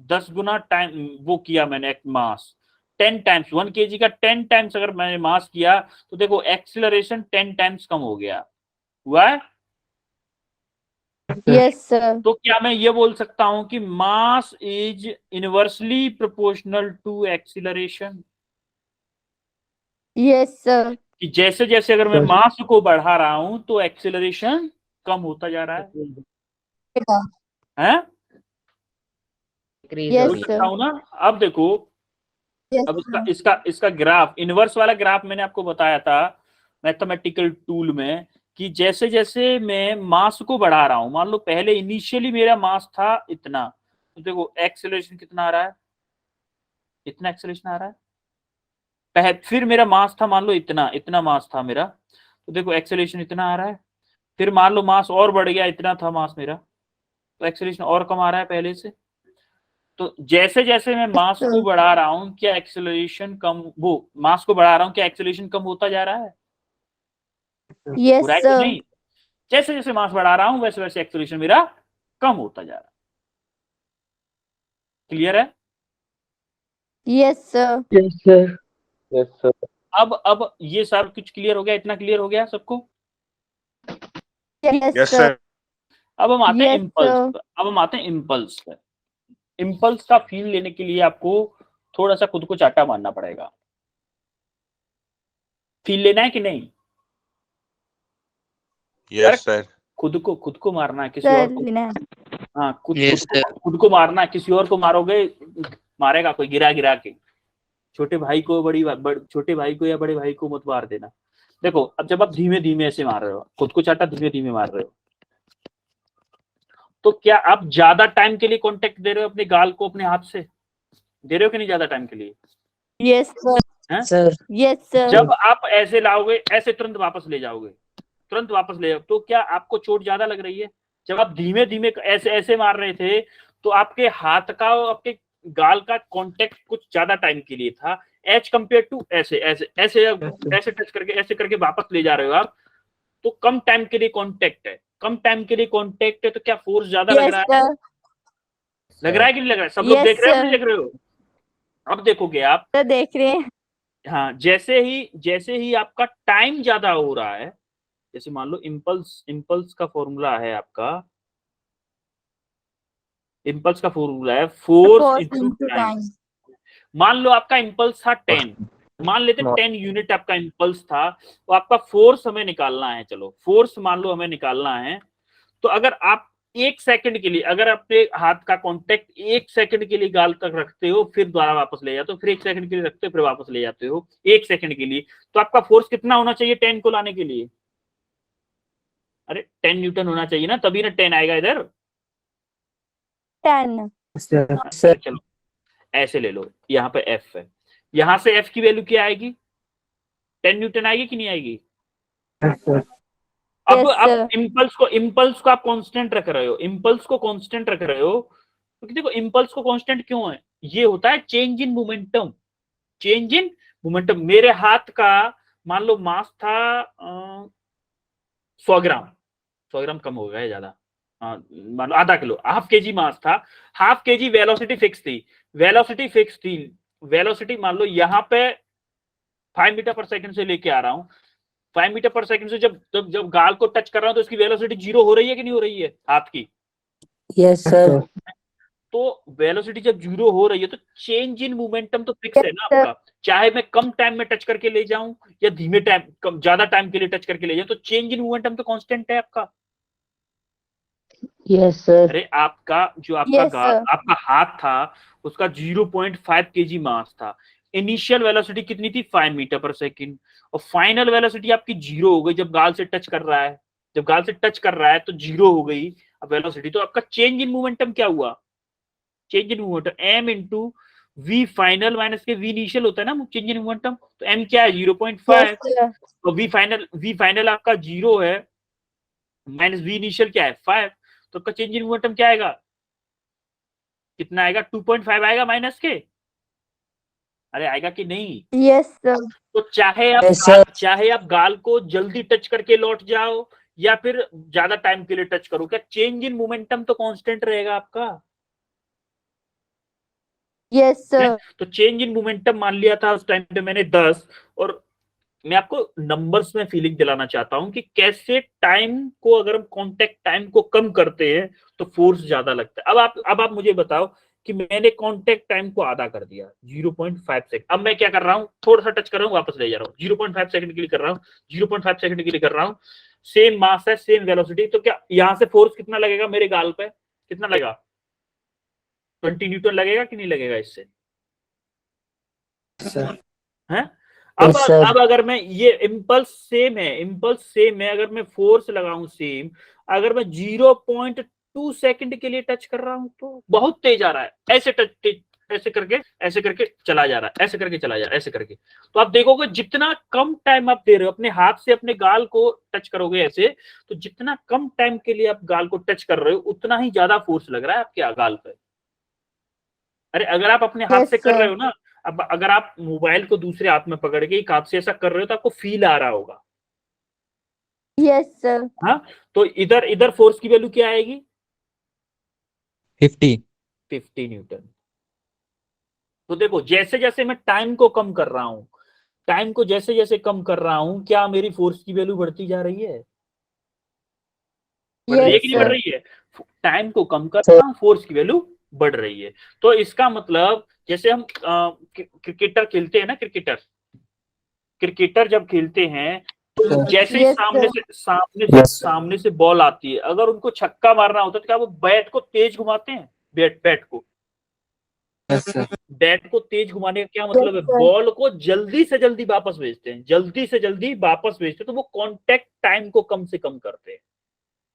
10 गुना टाइम वो किया मैंने, एक मास 10 टाइम्स, 1 kg का 10 टाइम्स अगर मैंने मास किया तो देखो एक्सेलरेशन 10 टाइम्स कम हो गया, हुआ है? Yes, sir. तो क्या मैं ये बोल सकता हूं कि mass is inversely proportional to acceleration? Yes, sir. कि जैसे जैसे अगर मैं मास को बढ़ा रहा हूं तो एक्सीलरेशन कम होता जा रहा है, हैं? Yes, बोल sir. सकता हूं ना? अब देखो, Yes, अब sir. इसका ग्राफ, इनवर्स वाला ग्राफ मैंने आपको बताया था मैथमेटिकल टूल में कि जैसे जैसे मैं मास को बढ़ा रहा हूं, मान लो पहले इनिशियली मेरा मास था इतना, तो देखो एक्सेलरेशन कितना आ रहा है, इतना एक्सेलरेशन आ रहा है। फिर मेरा मास था मान लो इतना मास था मेरा, तो देखो एक्सेलरेशन इतना आ रहा है। फिर मान लो मास और बढ़ गया, इतना था मास मेरा, तो एक्सेलरेशन और कम आ रहा है पहले से। तो जैसे जैसे मैं मास को बढ़ा रहा हूं, क्या एक्सेलरेशन कम, वो मास को बढ़ा रहा हूं, क्या एक्सेलरेशन कम होता जा रहा है? Yes, हो रहा है कि sir. नहीं? जैसे जैसे मास बढ़ा रहा हूं वैसे वैसे एक्सेलरेशन मेरा कम होता जा रहा है। क्लियर है? Yes, sir. Yes, sir. Yes, sir. अब ये सब कुछ क्लियर हो गया, इतना क्लियर हो गया सबको? Yes, yes sir. सर। अब हम आते हैं Yes, इम्पल्स sir. पर। अब हम आते हैं इम्पल्स पर। इम्पल्स का फील लेने के लिए आपको थोड़ा सा खुद को चाटा मारना पड़ेगा। फील लेना है कि नहीं? Yes sir. खुद को मारना है, किसी Sir, और को, Lina. हाँ Yes, sir. खुद को मारना है, किसी और को मारोगे मारेगा कोई गिरा गिरा के। छोटे भाई को या बड़े भाई को मत मार देना। देखो अब जब आप धीमे धीमे ऐसे मार रहे हो, खुद को चाटा धीमे धीमे मार रहे हो, तो क्या आप ज्यादा टाइम के लिए कांटेक्ट दे रहे हो अपने गाल को अपने हाथ से? दे रहे हो कि नहीं ज्यादा टाइम के लिए? Yes, sir. हैं? Sir. Yes, sir. जब आप ऐसे लाओगे, ऐसे तुरंत वापस ले जाओगे, तुरंत वापस ले जाओ, तो क्या आपको चोट ज्यादा लग रही है? जब आप धीमे धीमे ऐसे ऐसे मार रहे थे तो आपके हाथ का और आपके गाल का कांटेक्ट कुछ ज्यादा टाइम के लिए था एज कंपेयर टू ऐसे ऐसे ऐसे ऐसे टच करके ऐसे करके वापस ले जा रहे हो आप, तो कम टाइम के लिए कांटेक्ट है, कम टाइम के लिए कांटेक्ट है, तो क्या फोर्स ज्यादा लग Yes, रहा है? sir. लग रहा है कि नहीं लग रहा है? सब लोग Yes, देख रहे हो, sir. नहीं देख रहे हो? अब देखोगे आप, तो देख रहे हैं। हाँ जैसे ही आपका टाइम ज्यादा हो रहा है, जैसे मान लो इम्पल्स का फॉर्मूला है आपका, इम्पल्स का फॉर्मूला है force Force into into time. time. मान लो आपका इम्पल्स था 10, मान लेते 10 यूनिट आपका इम्पल्स था, तो आपका फोर्स हमें निकालना है, चलो फोर्स मान लो हमें निकालना है। तो अगर आप 1 सेकंड के लिए, अगर अपने हाथ का कांटेक्ट 1 सेकंड के लिए गाल तक रखते हो, फिर दोबारा वापस ले जाते हो, फिर 1 सेकंड के लिए रखते हो, फिर वापस ले जाते हो 1 सेकंड के लिए, तो आपका फोर्स कितना होना चाहिए 10 को लाने के लिए? अरे 10 न्यूटन होना चाहिए ना, तभी ना 10 आएगा इधर। 10. Sir. चलो ऐसे ले लो, यहाँ पे एफ है, यहाँ से एफ की वैल्यू क्या आएगी? 10 न्यूटन आएगी कि नहीं आएगी? Yes, sir. अब Yes, आप sir. इम्पल्स को आप कांस्टेंट रख रहे हो, इम्पल्स को कांस्टेंट रख रहे हो, क्योंकि देखो इम्पल्स को कांस्टेंट क्यों है? ये होता है change in momentum, change in momentum. मेरे हाथ का मान लो मास था 100 ग्राम, 100 ग्राम कम हो गया है ज्यादा, मान लो आधा किलो, हाफ केजी मास था, हाफ केजी वेलोसिटी फिक्स थी, वेलोसिटी मान लो यहाँ पे 5 मीटर पर सेकंड से लेके आ रहा हूँ, 5 मीटर पर सेकंड से जब गाल को टच कर रहा हूं तो इसकी वेलोसिटी 0 हो रही है कि नहीं हो रही है हाथ की? Yes, sir. तो वेलोसिटी जब जीरो हो रही है तो चेंज इन मोमेंटम तो फिक्स है ना आपका, चाहे मैं कम टाइम में टच करके ले जाऊं या धीमे टाइम कम ज्यादा टाइम के लिए टच करके ले जाऊं, तो चेंज इन मोमेंटम तो कांस्टेंट है आपका। Yes, sir. अरे आपका जो आपका Yes, sir. आपका हाथ था उसका 0.5 kg मास था, इनिशियल वेलोसिटी कितनी थी 5 मीटर पर सेकंड, और फाइनल वेलोसिटी आपकी जीरो हो गई जब गाल से टच कर रहा है, जब गाल से टच कर रहा है तो जीरो हो गई अब वेलोसिटी। तो आपका चेंज इन मोमेंटम क्या हुआ, change in momentum m into v final minus के v इनिशियल होता है ना चेंज इन मोमेंटम, तो m क्या है 0.5, Yes, sir. तो v फाइनल आपका 0 है माइनस v इनिशियल क्या है 5, तो आपका चेंज इन मोमेंटम क्या आएगा, कितना आएगा 2.5 आएगा माइनस के, अरे आएगा कि नहीं। Yes, sir. तो Yes, sir. चाहे आप गाल को जल्दी टच करके लौट जाओ या फिर ज्यादा टाइम के लिए टच करो, क्या चेंज इन मोमेंटम तो कांस्टेंट रहेगा आपका। Yes, sir. तो चेंज इन मोमेंटम मान लिया था उस टाइम पे मैंने 10, और मैं आपको नंबर्स में फीलिंग दिलाना चाहता हूं कि कैसे टाइम को, अगर हम कांटेक्ट टाइम को कम करते हैं तो फोर्स ज्यादा लगता है। अब आप मुझे बताओ कि मैंने कांटेक्ट टाइम को आधा कर दिया 0.5 सेकंड, अब मैं क्या कर रहा हूं, थोड़ा सा टच कर रहा हूं वापस ले जा रहा हूं, 0.5 सेकंड के लिए कर रहा हूं, 0.5 सेकंड के लिए कर रहा हूं, सेम मास है सेम वेलोसिटी, तो क्या यहां से फोर्स कितना लगेगा मेरे गाल पे, कितना लगेगा 20 न्यूटन लगेगा कि नहीं लगेगा इससे, है? Yes, sir. अब अगर मैं ये इम्पल्स सेम है, अगर मैं फोर्स लगाऊं सेम, अगर मैं 0.2 सेकंड के लिए टच कर रहा हूं तो बहुत तेज आ रहा है, ऐसे करके चला जा रहा है, ऐसे करके चला जा रहा है, ऐसे करके, तो आप देखोगे जितना कम टाइम आप दे रहे हो अपने हाथ से अपने गाल को टच करोगे ऐसे, तो जितना कम टाइम के लिए आप गाल को टच कर रहे हो उतना ही ज्यादा फोर्स लग रहा है आपके गाल पे। अरे अगर आप अपने हाथ Yes, से कर sir. रहे हो ना, अब अगर आप मोबाइल को दूसरे हाथ में पकड़ के एक हाथ से ऐसा कर रहे हो तो आपको फील आ रहा होगा, Yes, sir. हाँ, तो इधर फोर्स की वैल्यू क्या आएगी 50 न्यूटन। तो देखो जैसे जैसे मैं टाइम को कम कर रहा हूं, टाइम को जैसे जैसे कम कर रहा हूं, क्या मेरी फोर्स की वैल्यू बढ़ती जा रही है, बढ़ रही है Yes, कि नहीं बढ़ sir. रही है, टाइम को कम कर रहा हूं फोर्स की वैल्यू बढ़ रही है। तो इसका मतलब जैसे हम क्रिकेटर खेलते हैं ना, क्रिकेटर जब खेलते हैं तो जैसे ही Yes, सामने से बॉल आती है, अगर उनको छक्का मारना होता है तो क्या वो बैट को तेज घुमाते हैं, बैट को तेज घुमाने का क्या मतलब है, Yes, sir. बॉल को जल्दी से जल्दी वापस भेजते हैं, तो वो कांटेक्ट टाइम को कम से कम करते हैं।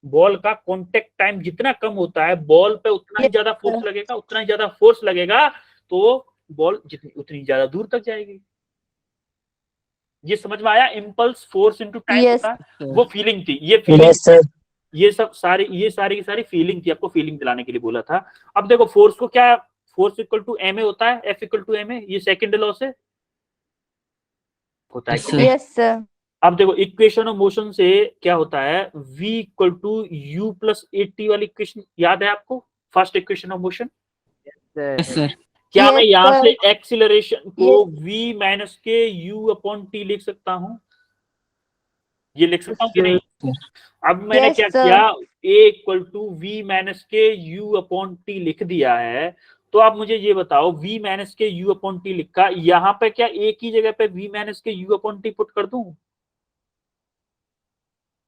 बॉल का कांटेक्ट टाइम जितना कम होता है बॉल पे उतना ही ज्यादा फोर्स लगेगा, तो बॉल उतनी ज्यादा दूर तक जाएगी। ये समझ में आया, impulse force into time Yes. होता है, वो फीलिंग थी, Yes, sir. ये सारी की सारी फीलिंग थी, आपको फीलिंग दिलाने के लिए बोला था। अब देखो फोर्स को क्या, force equal to M A होता है, F equal to M A, ये सेकंड लॉ से होता है कि नहीं? Yes, sir. अब देखो इक्वेशन ऑफ मोशन से क्या होता है, v equal to u plus A T वाली इक्वेशन याद है आपको, first equation of motion. Yes, sir. क्या Yes, मैं यहाँ sir. से एक्सीलरेशन को v माइनस के u अपॉन टी लिख सकता हूँ, ये लिख सकता हूँ कि नहीं? अब मैंने Yes, क्या sir. किया, a equal to v minus के u अपॉन टी लिख दिया है। तो आप मुझे ये बताओ v माइनस के u अपॉन टी लिखा, यहाँ पे क्या a की जगह पे v माइनस के u अपॉन टी पुट कर दूं,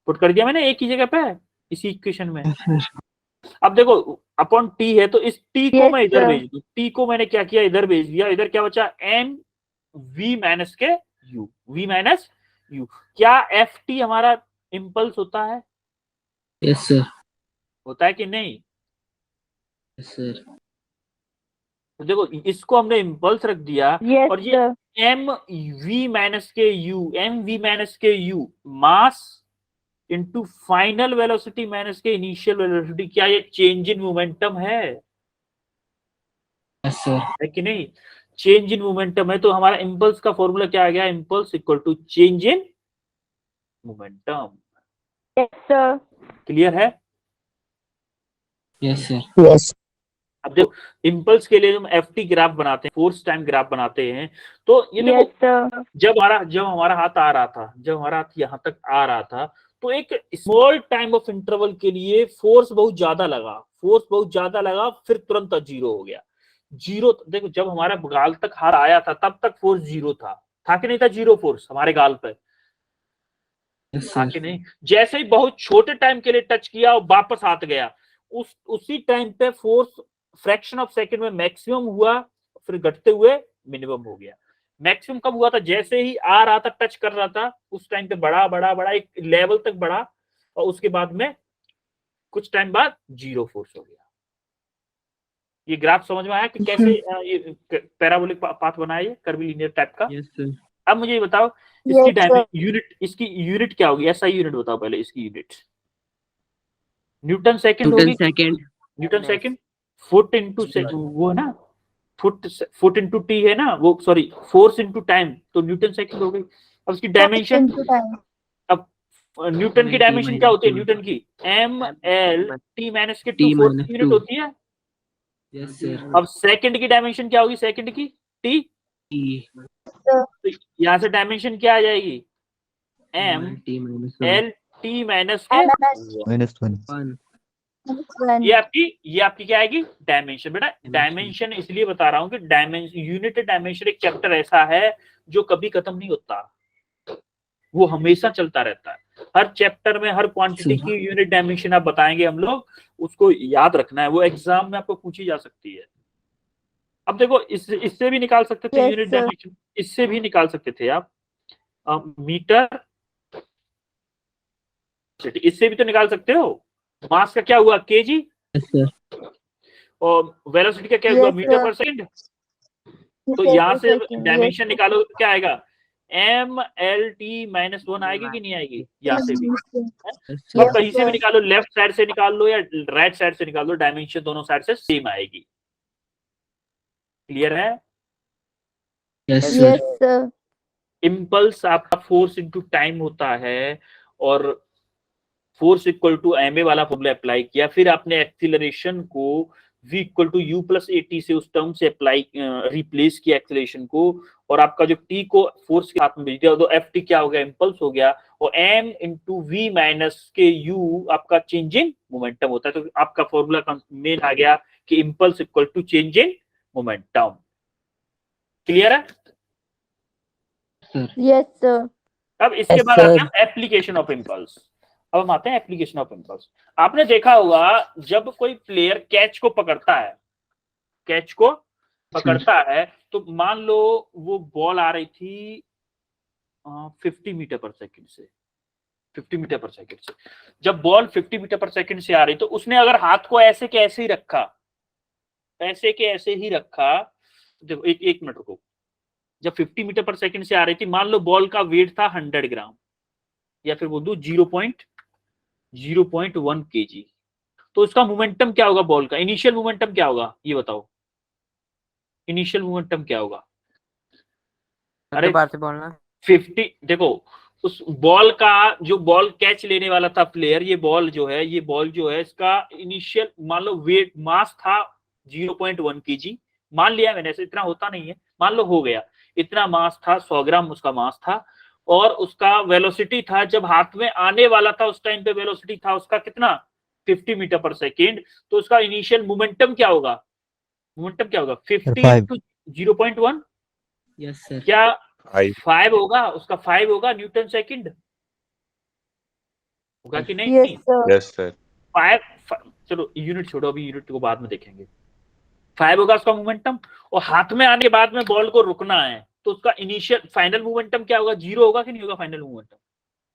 पुट कर दिया मैंने a की जगह पे इसी इक्वेशन में। अब देखो अपॉन t है तो इस t को Yes, मैं इधर sir. भेज दूं, t को मैंने क्या किया इधर भेज दिया, इधर क्या बचा m v माइनस के u, v माइनस u। क्या एफ टी हमारा इम्पल्स होता है, Yes, sir. होता है कि नहीं? Yes, sir. तो देखो इसको हमने इम्पल्स रख दिया, Yes, और ये sir. एम वी माइनस के you mass into final velocity minus के इनिशियल वेलोसिटी, क्या ये चेंज इन मोमेंटम है Yes, sir. कि नहीं? चेंज इन मोमेंटम है, तो हमारा इम्पल्स का फॉर्मूला क्या आ गया, impulse equal to change in momentum. Yes, sir. Clear है? Yes, sir. Yes. अब देखो इम्पल्स के लिए हम एफटी ग्राफ बनाते हैं, फोर्स टाइम ग्राफ बनाते हैं, तो ये देखो Yes, sir. जब हमारा हाथ आ रहा था, जब हमारा हाथ यहाँ तक आ रहा था, तो एक स्मॉल टाइम ऑफ इंटरवल के लिए फोर्स बहुत ज्यादा लगा, फिर तुरंत जीरो हो गया। जीरो, देखो जब हमारा गाल तक हार आया था तब तक फोर्स जीरो था कि नहीं था? जीरो फोर्स हमारे गाल पे Yes, था sir. कि नहीं? जैसे ही बहुत छोटे टाइम के लिए टच किया और वापस हाथ गया, उसी टाइम पे फोर्स फ्रैक्शन ऑफ सेकंड में मैक्सिमम हुआ, फिर घटते हुए मिनिमम हो गया। मैक्सिमम कब हुआ था? जैसे ही आ रहा था, टच कर रहा था, उस टाइम पे बड़ा एक लेवल तक बढ़ा, और उसके बाद में कुछ टाइम बाद जीरो फोर्स हो गया। ये ग्राफ समझ में आया कि कैसे ये पैराबोलिक पाथ बनाया, ये कर्वीलिनियर टाइप का? Yes, sir. अब मुझे ये बताओ इसकी यूनिट क्या होगी? ऐसा यूनिट बताओ पहले, इसकी यूनिट न्यूटन सेकंड होगी। Newton second. Newton second, foot into वो है ना, फुट इंटू टी है ना, वो सॉरी फोर्स इंटू टाइम, तो न्यूटन सेकंड हो गई। अब इसकी डायमेंशन, अब न्यूटन की डायमेंशन क्या होती है? न्यूटन की mL/t-2 फोर्स की यूनिट होती है। Yes, sir. अब सेकंड की डायमेंशन क्या होगी? सेकंड की टी, T. तो यहाँ से डायमेंशन क्या आ जाएगी? T minus 1. mL/t माइनस के -1 ये आपकी क्या आएगी? डायमेंशन। बेटा डायमेंशन इसलिए बता रहा हूँ कि डायमेंशन, यूनिट डायमेंशन एक चैप्टर ऐसा है जो कभी खत्म नहीं होता, वो हमेशा चलता रहता है। हर चैप्टर में हर क्वांटिटी की यूनिट डायमेंशन आप बताएंगे हम लोग, उसको याद रखना है, वो एग्जाम में आपको पूछी जा सकती है। अब देखो इससे भी निकाल सकते थे यूनिट डायमेंशन, इससे भी निकाल सकते थे आप मीटर, इससे भी तो निकाल सकते हो। मास का क्या हुआ? KG, Yes, sir. और वेलोसिटी का क्या हुआ? मीटर पर सेकंड। तो यहाँ से डायमेंशन निकालो तो क्या आएगा? mL/t-1 आएगी कि नहीं आएगी? यहाँ से भी तो कहीं से भी निकालो, लेफ्ट साइड से निकाल लो या राइट साइड से निकाल लो, डायमेंशन दोनों साइड से सेम आएगी। क्लियर है? Yes, sir. इम्पल्स आपका फोर्स इंटू टाइम होता है, और फोर्स इक्वल टू ma वाला फॉर्मूला अप्लाई किया, फिर आपने एक्सीलरेशन को v equal to u plus at से उस टर्म से अप्लाई रिप्लेस किया एक्सीलरेशन को, और आपका जो t को फोर्स के हाथ में भेज दिया, तो ft क्या हो गया? इम्पल्स हो गया, और m इंटू v माइनस के u आपका चेंज इन मोमेंटम होता है। तो आपका फॉर्मूला मेन आ गया कि impulse equal to change in momentum. Clear है? Yes, sir. अब इसके बाद आते हैं एप्लीकेशन ऑफ इम्पल्स। अब हम आते हैं एप्लीकेशन ऑफ इम्पल्स। आपने देखा होगा जब कोई प्लेयर कैच को पकड़ता है, तो मान लो वो बॉल आ रही थी 50 मीटर पर सेकंड से, 50 मीटर पर सेकंड से। जब बॉल 50 मीटर पर सेकंड से आ रही, तो उसने अगर हाथ को ऐसे के ऐसे ही रखा, देखो एक मिनट रुको, जब 50 मीटर पर सेकंड से आ रही थी, मान लो बॉल का वेट था 100 ग्राम, या फिर बोल दो 0.1 kg, तो उसका मोमेंटम क्या होगा? बॉल का इनिशियल मोमेंटम क्या होगा? ये बताओ, इनिशियल मोमेंटम क्या होगा? अरे बात से बोलना। 50, देखो उस बॉल का, जो बॉल कैच लेने वाला था प्लेयर, ये बॉल जो है इसका इनिशियल मान लो वेट मास था 0.1 kg, मान लिया मैंने, ऐसे इतना होता नहीं है, मान लो हो गया, इतना मास था, 100 ग्राम उसका मास था, और उसका वेलोसिटी था, जब हाथ में आने वाला था उस टाइम पे वेलोसिटी था उसका कितना? 50 मीटर पर सेकेंड। तो उसका इनिशियल मोमेंटम क्या होगा? 50 इंटू 0.1, Yes, sir. क्या 5 होगा? उसका 5 होगा न्यूटन सेकंड, होगा कि नहीं? Yes sir. 5, चलो यूनिट छोड़ो, अभी यूनिट को बाद में देखेंगे। 5 होगा उसका मोमेंटम, और हाथ में आने के बाद में बॉल को रुकना है, तो उसका इनिशियल फाइनल मोमेंटम क्या होगा? 0 होगा कि नहीं होगा final momentum?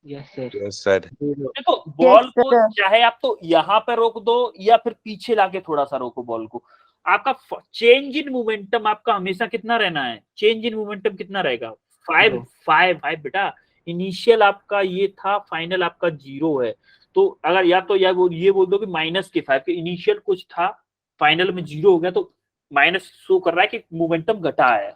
Yes, sir. Yes sir. देखो बॉल को चाहे आप तो यहाँ पे रोक दो या फिर पीछे लाके थोड़ा सा रोको बॉल को, आपका चेंज इन मोमेंटम आपका हमेशा कितना रहना है? चेंज इन मोमेंटम कितना रहेगा? 5 बेटा। इनिशियल आपका ये था, फाइनल आपका 0 है, तो अगर या तो ये बोल दो कि माइनस के 5 के इनिशियल कुछ था, फाइनल में 0 हो गया, तो माइनस शो कर रहा है कि मोमेंटम घटा है,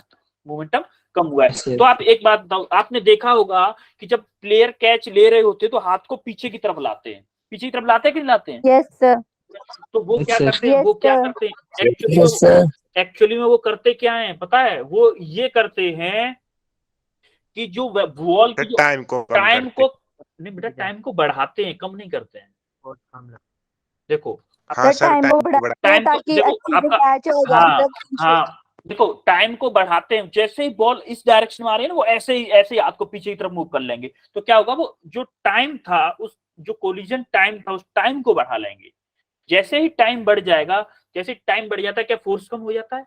मोमेंटम कम हुआ है। तो आप एक बात बताओ, आपने देखा होगा कि जब प्लेयर कैच ले रहे होते तो हाथ को पीछे की तरफ लाते हैं, पीछे की तरफ लाते हैं कि नहीं लाते हैं? Yes, sir. तो वो क्या करते हैं? एक्चुअली में वो करते क्या है पता है? वो ये करते हैं कि जो बॉल की टाइम को नहीं बेटा, टाइम को बढ़ाते हैं, कम नहीं करते हैं। देखो हाँ सर, टाइम टाइम को को बढ़ाते बढ़ा हैं टाइम को ताकि देखो अच्छे से आपका, कैच हो जाए। हाँ हाँ देखो टाइम को बढ़ाते हैं, जैसे ही बॉल इस डायरेक्शन में आ रही है ना, वो ऐसे ही आपको पीछे की तरफ मूव कर लेंगे। तो क्या होगा, वो जो टाइम था, उस जो कोलिजन टाइम था, उस टाइम को बढ़ा लेंगे। जैसे ही टाइम बढ़ जाएगा, जैसे टाइम बढ़ जाता है, क्या फोर्स कम हो जाता है?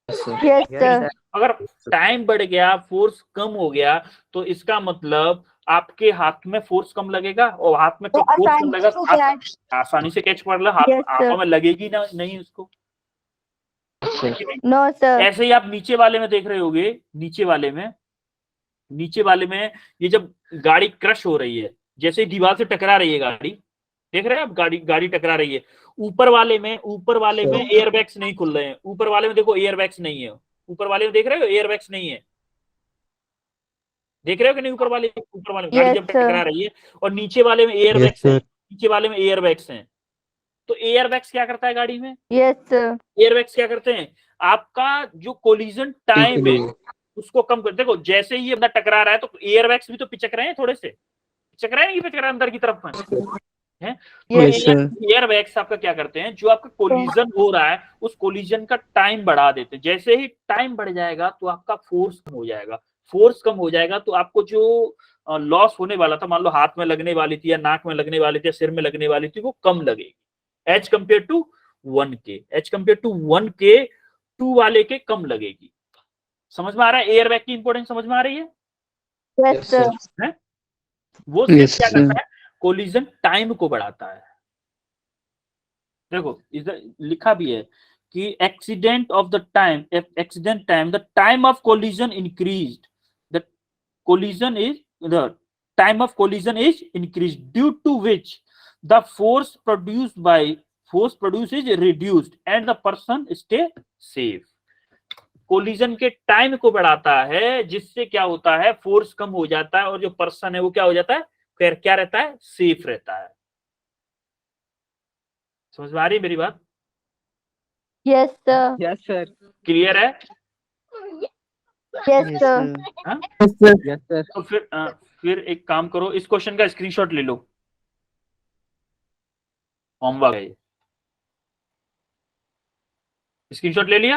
Yes sir. अगर टाइम बढ़ गया, फोर्स कम हो गया, तो इसका मतलब आपके हाथ में फोर्स कम लगेगा, और हाथ में तो कब फोर्स कम लगेगा, आसानी से कैच पड़ रहा, Yes, हाथों sir. में लगेगी ना नहीं उसको। No sir. ऐसे ही आप नीचे वाले में देख रहे होगे, नीचे वाले में ये जब गाड़ी क्रश हो रही है, जैसे ही दीवार से टकरा रही है गाड़ी, देख रहे हैं आप, गाड़ी टकरा रही है, ऊपर वाले में एयर बैग्स नहीं खुल रहे हैं। ऊपर वाले में देखो एयर बैग्स नहीं है, ऊपर वाले में देख रहे हो एयर बैग्स नहीं है, देख रहे हो कि नहीं? ऊपर वाले में गाड़ी जब टकरा रही है, और नीचे वाले में एयर बैग्स हैं, नीचे वाले में एयर बैग्स हैं। तो एयर बैग्स क्या करता है गाड़ी में? Yes sir. एयर बैग्स क्या करते हैं, आपका जो कोलिजन टाइम है उसको कम कर। देखो जैसे ही ये बंदा टकरा रहा है, तो एयर बैग्स भी तो पिचक रहे हैं, थोड़े से पिचक रहे हैं, नहीं पिचक रहे अंदर की तरफ में है। तो एयर बैग्स आपका क्या करते हैं, जो आपका कोलिजन हो रहा है, उस कोलिजन का टाइम बढ़ा देते हैं। जैसे ही टाइम बढ़ जाएगा, तो आपका फोर्स कम हो जाएगा। फोर्स कम हो जाएगा, तो आपको जो लॉस होने वाला था, मान लो हाथ में लगने वाली थी, या नाक में लगने वाली थी, या सिर में लगने वाली थी, वो कम लगेगी as compare to 1K। As compare to 1K 2 वाले के कम लगेगी। समझ में आ रहा है? एयर बैग की इंपॉर्टेंस समझ में आ रही है? Yes sir. वो सिर्फ क्या करता है, कोलिजन टाइम को बढ़ाता है। देखो इधर लिखा भी है कि accident time, the time of collision increased, the collision is the time of collision is increased, due to which the force produce is reduced and the person stay safe. Collision के टाइम को बढ़ाता है, जिससे क्या होता है, force कम हो जाता है, और जो पर्सन है वो क्या हो जाता है, फिर क्या रहता है, सेफ रहता है। समझ में आ रही है मेरी बात? Yes sir. Yes sir. Clear है? Yes sir. हाँ? Yes sir. तो फिर एक काम करो, इस क्वेश्चन का स्क्रीनशॉट ले लो, होमवर्क है ये। स्क्रीनशॉट ले लिया?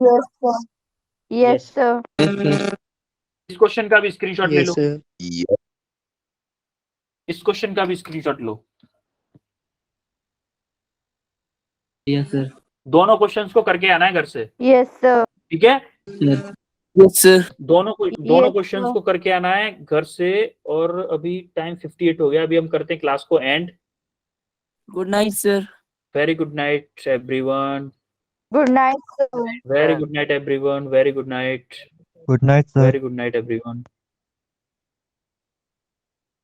Yes sir. Yes sir. इस क्वेश्चन का भी स्क्रीनशॉट ले लो, Yes, इस क्वेश्चन का भी स्क्रीनशॉट लो। Yes sir. दोनों क्वेश्चंस को करके आना है घर से, यस सर। ठीक है? Yes sir. दोनों Yes, क्वेश्चंस sir. को करके आना है घर से। और अभी टाइम 58 हो गया, अभी हम करते हैं क्लास को and. Good night sir. Very good night everyone, good night sir. Very good night everyone, very good night, Good night, sir. Very good night everyone.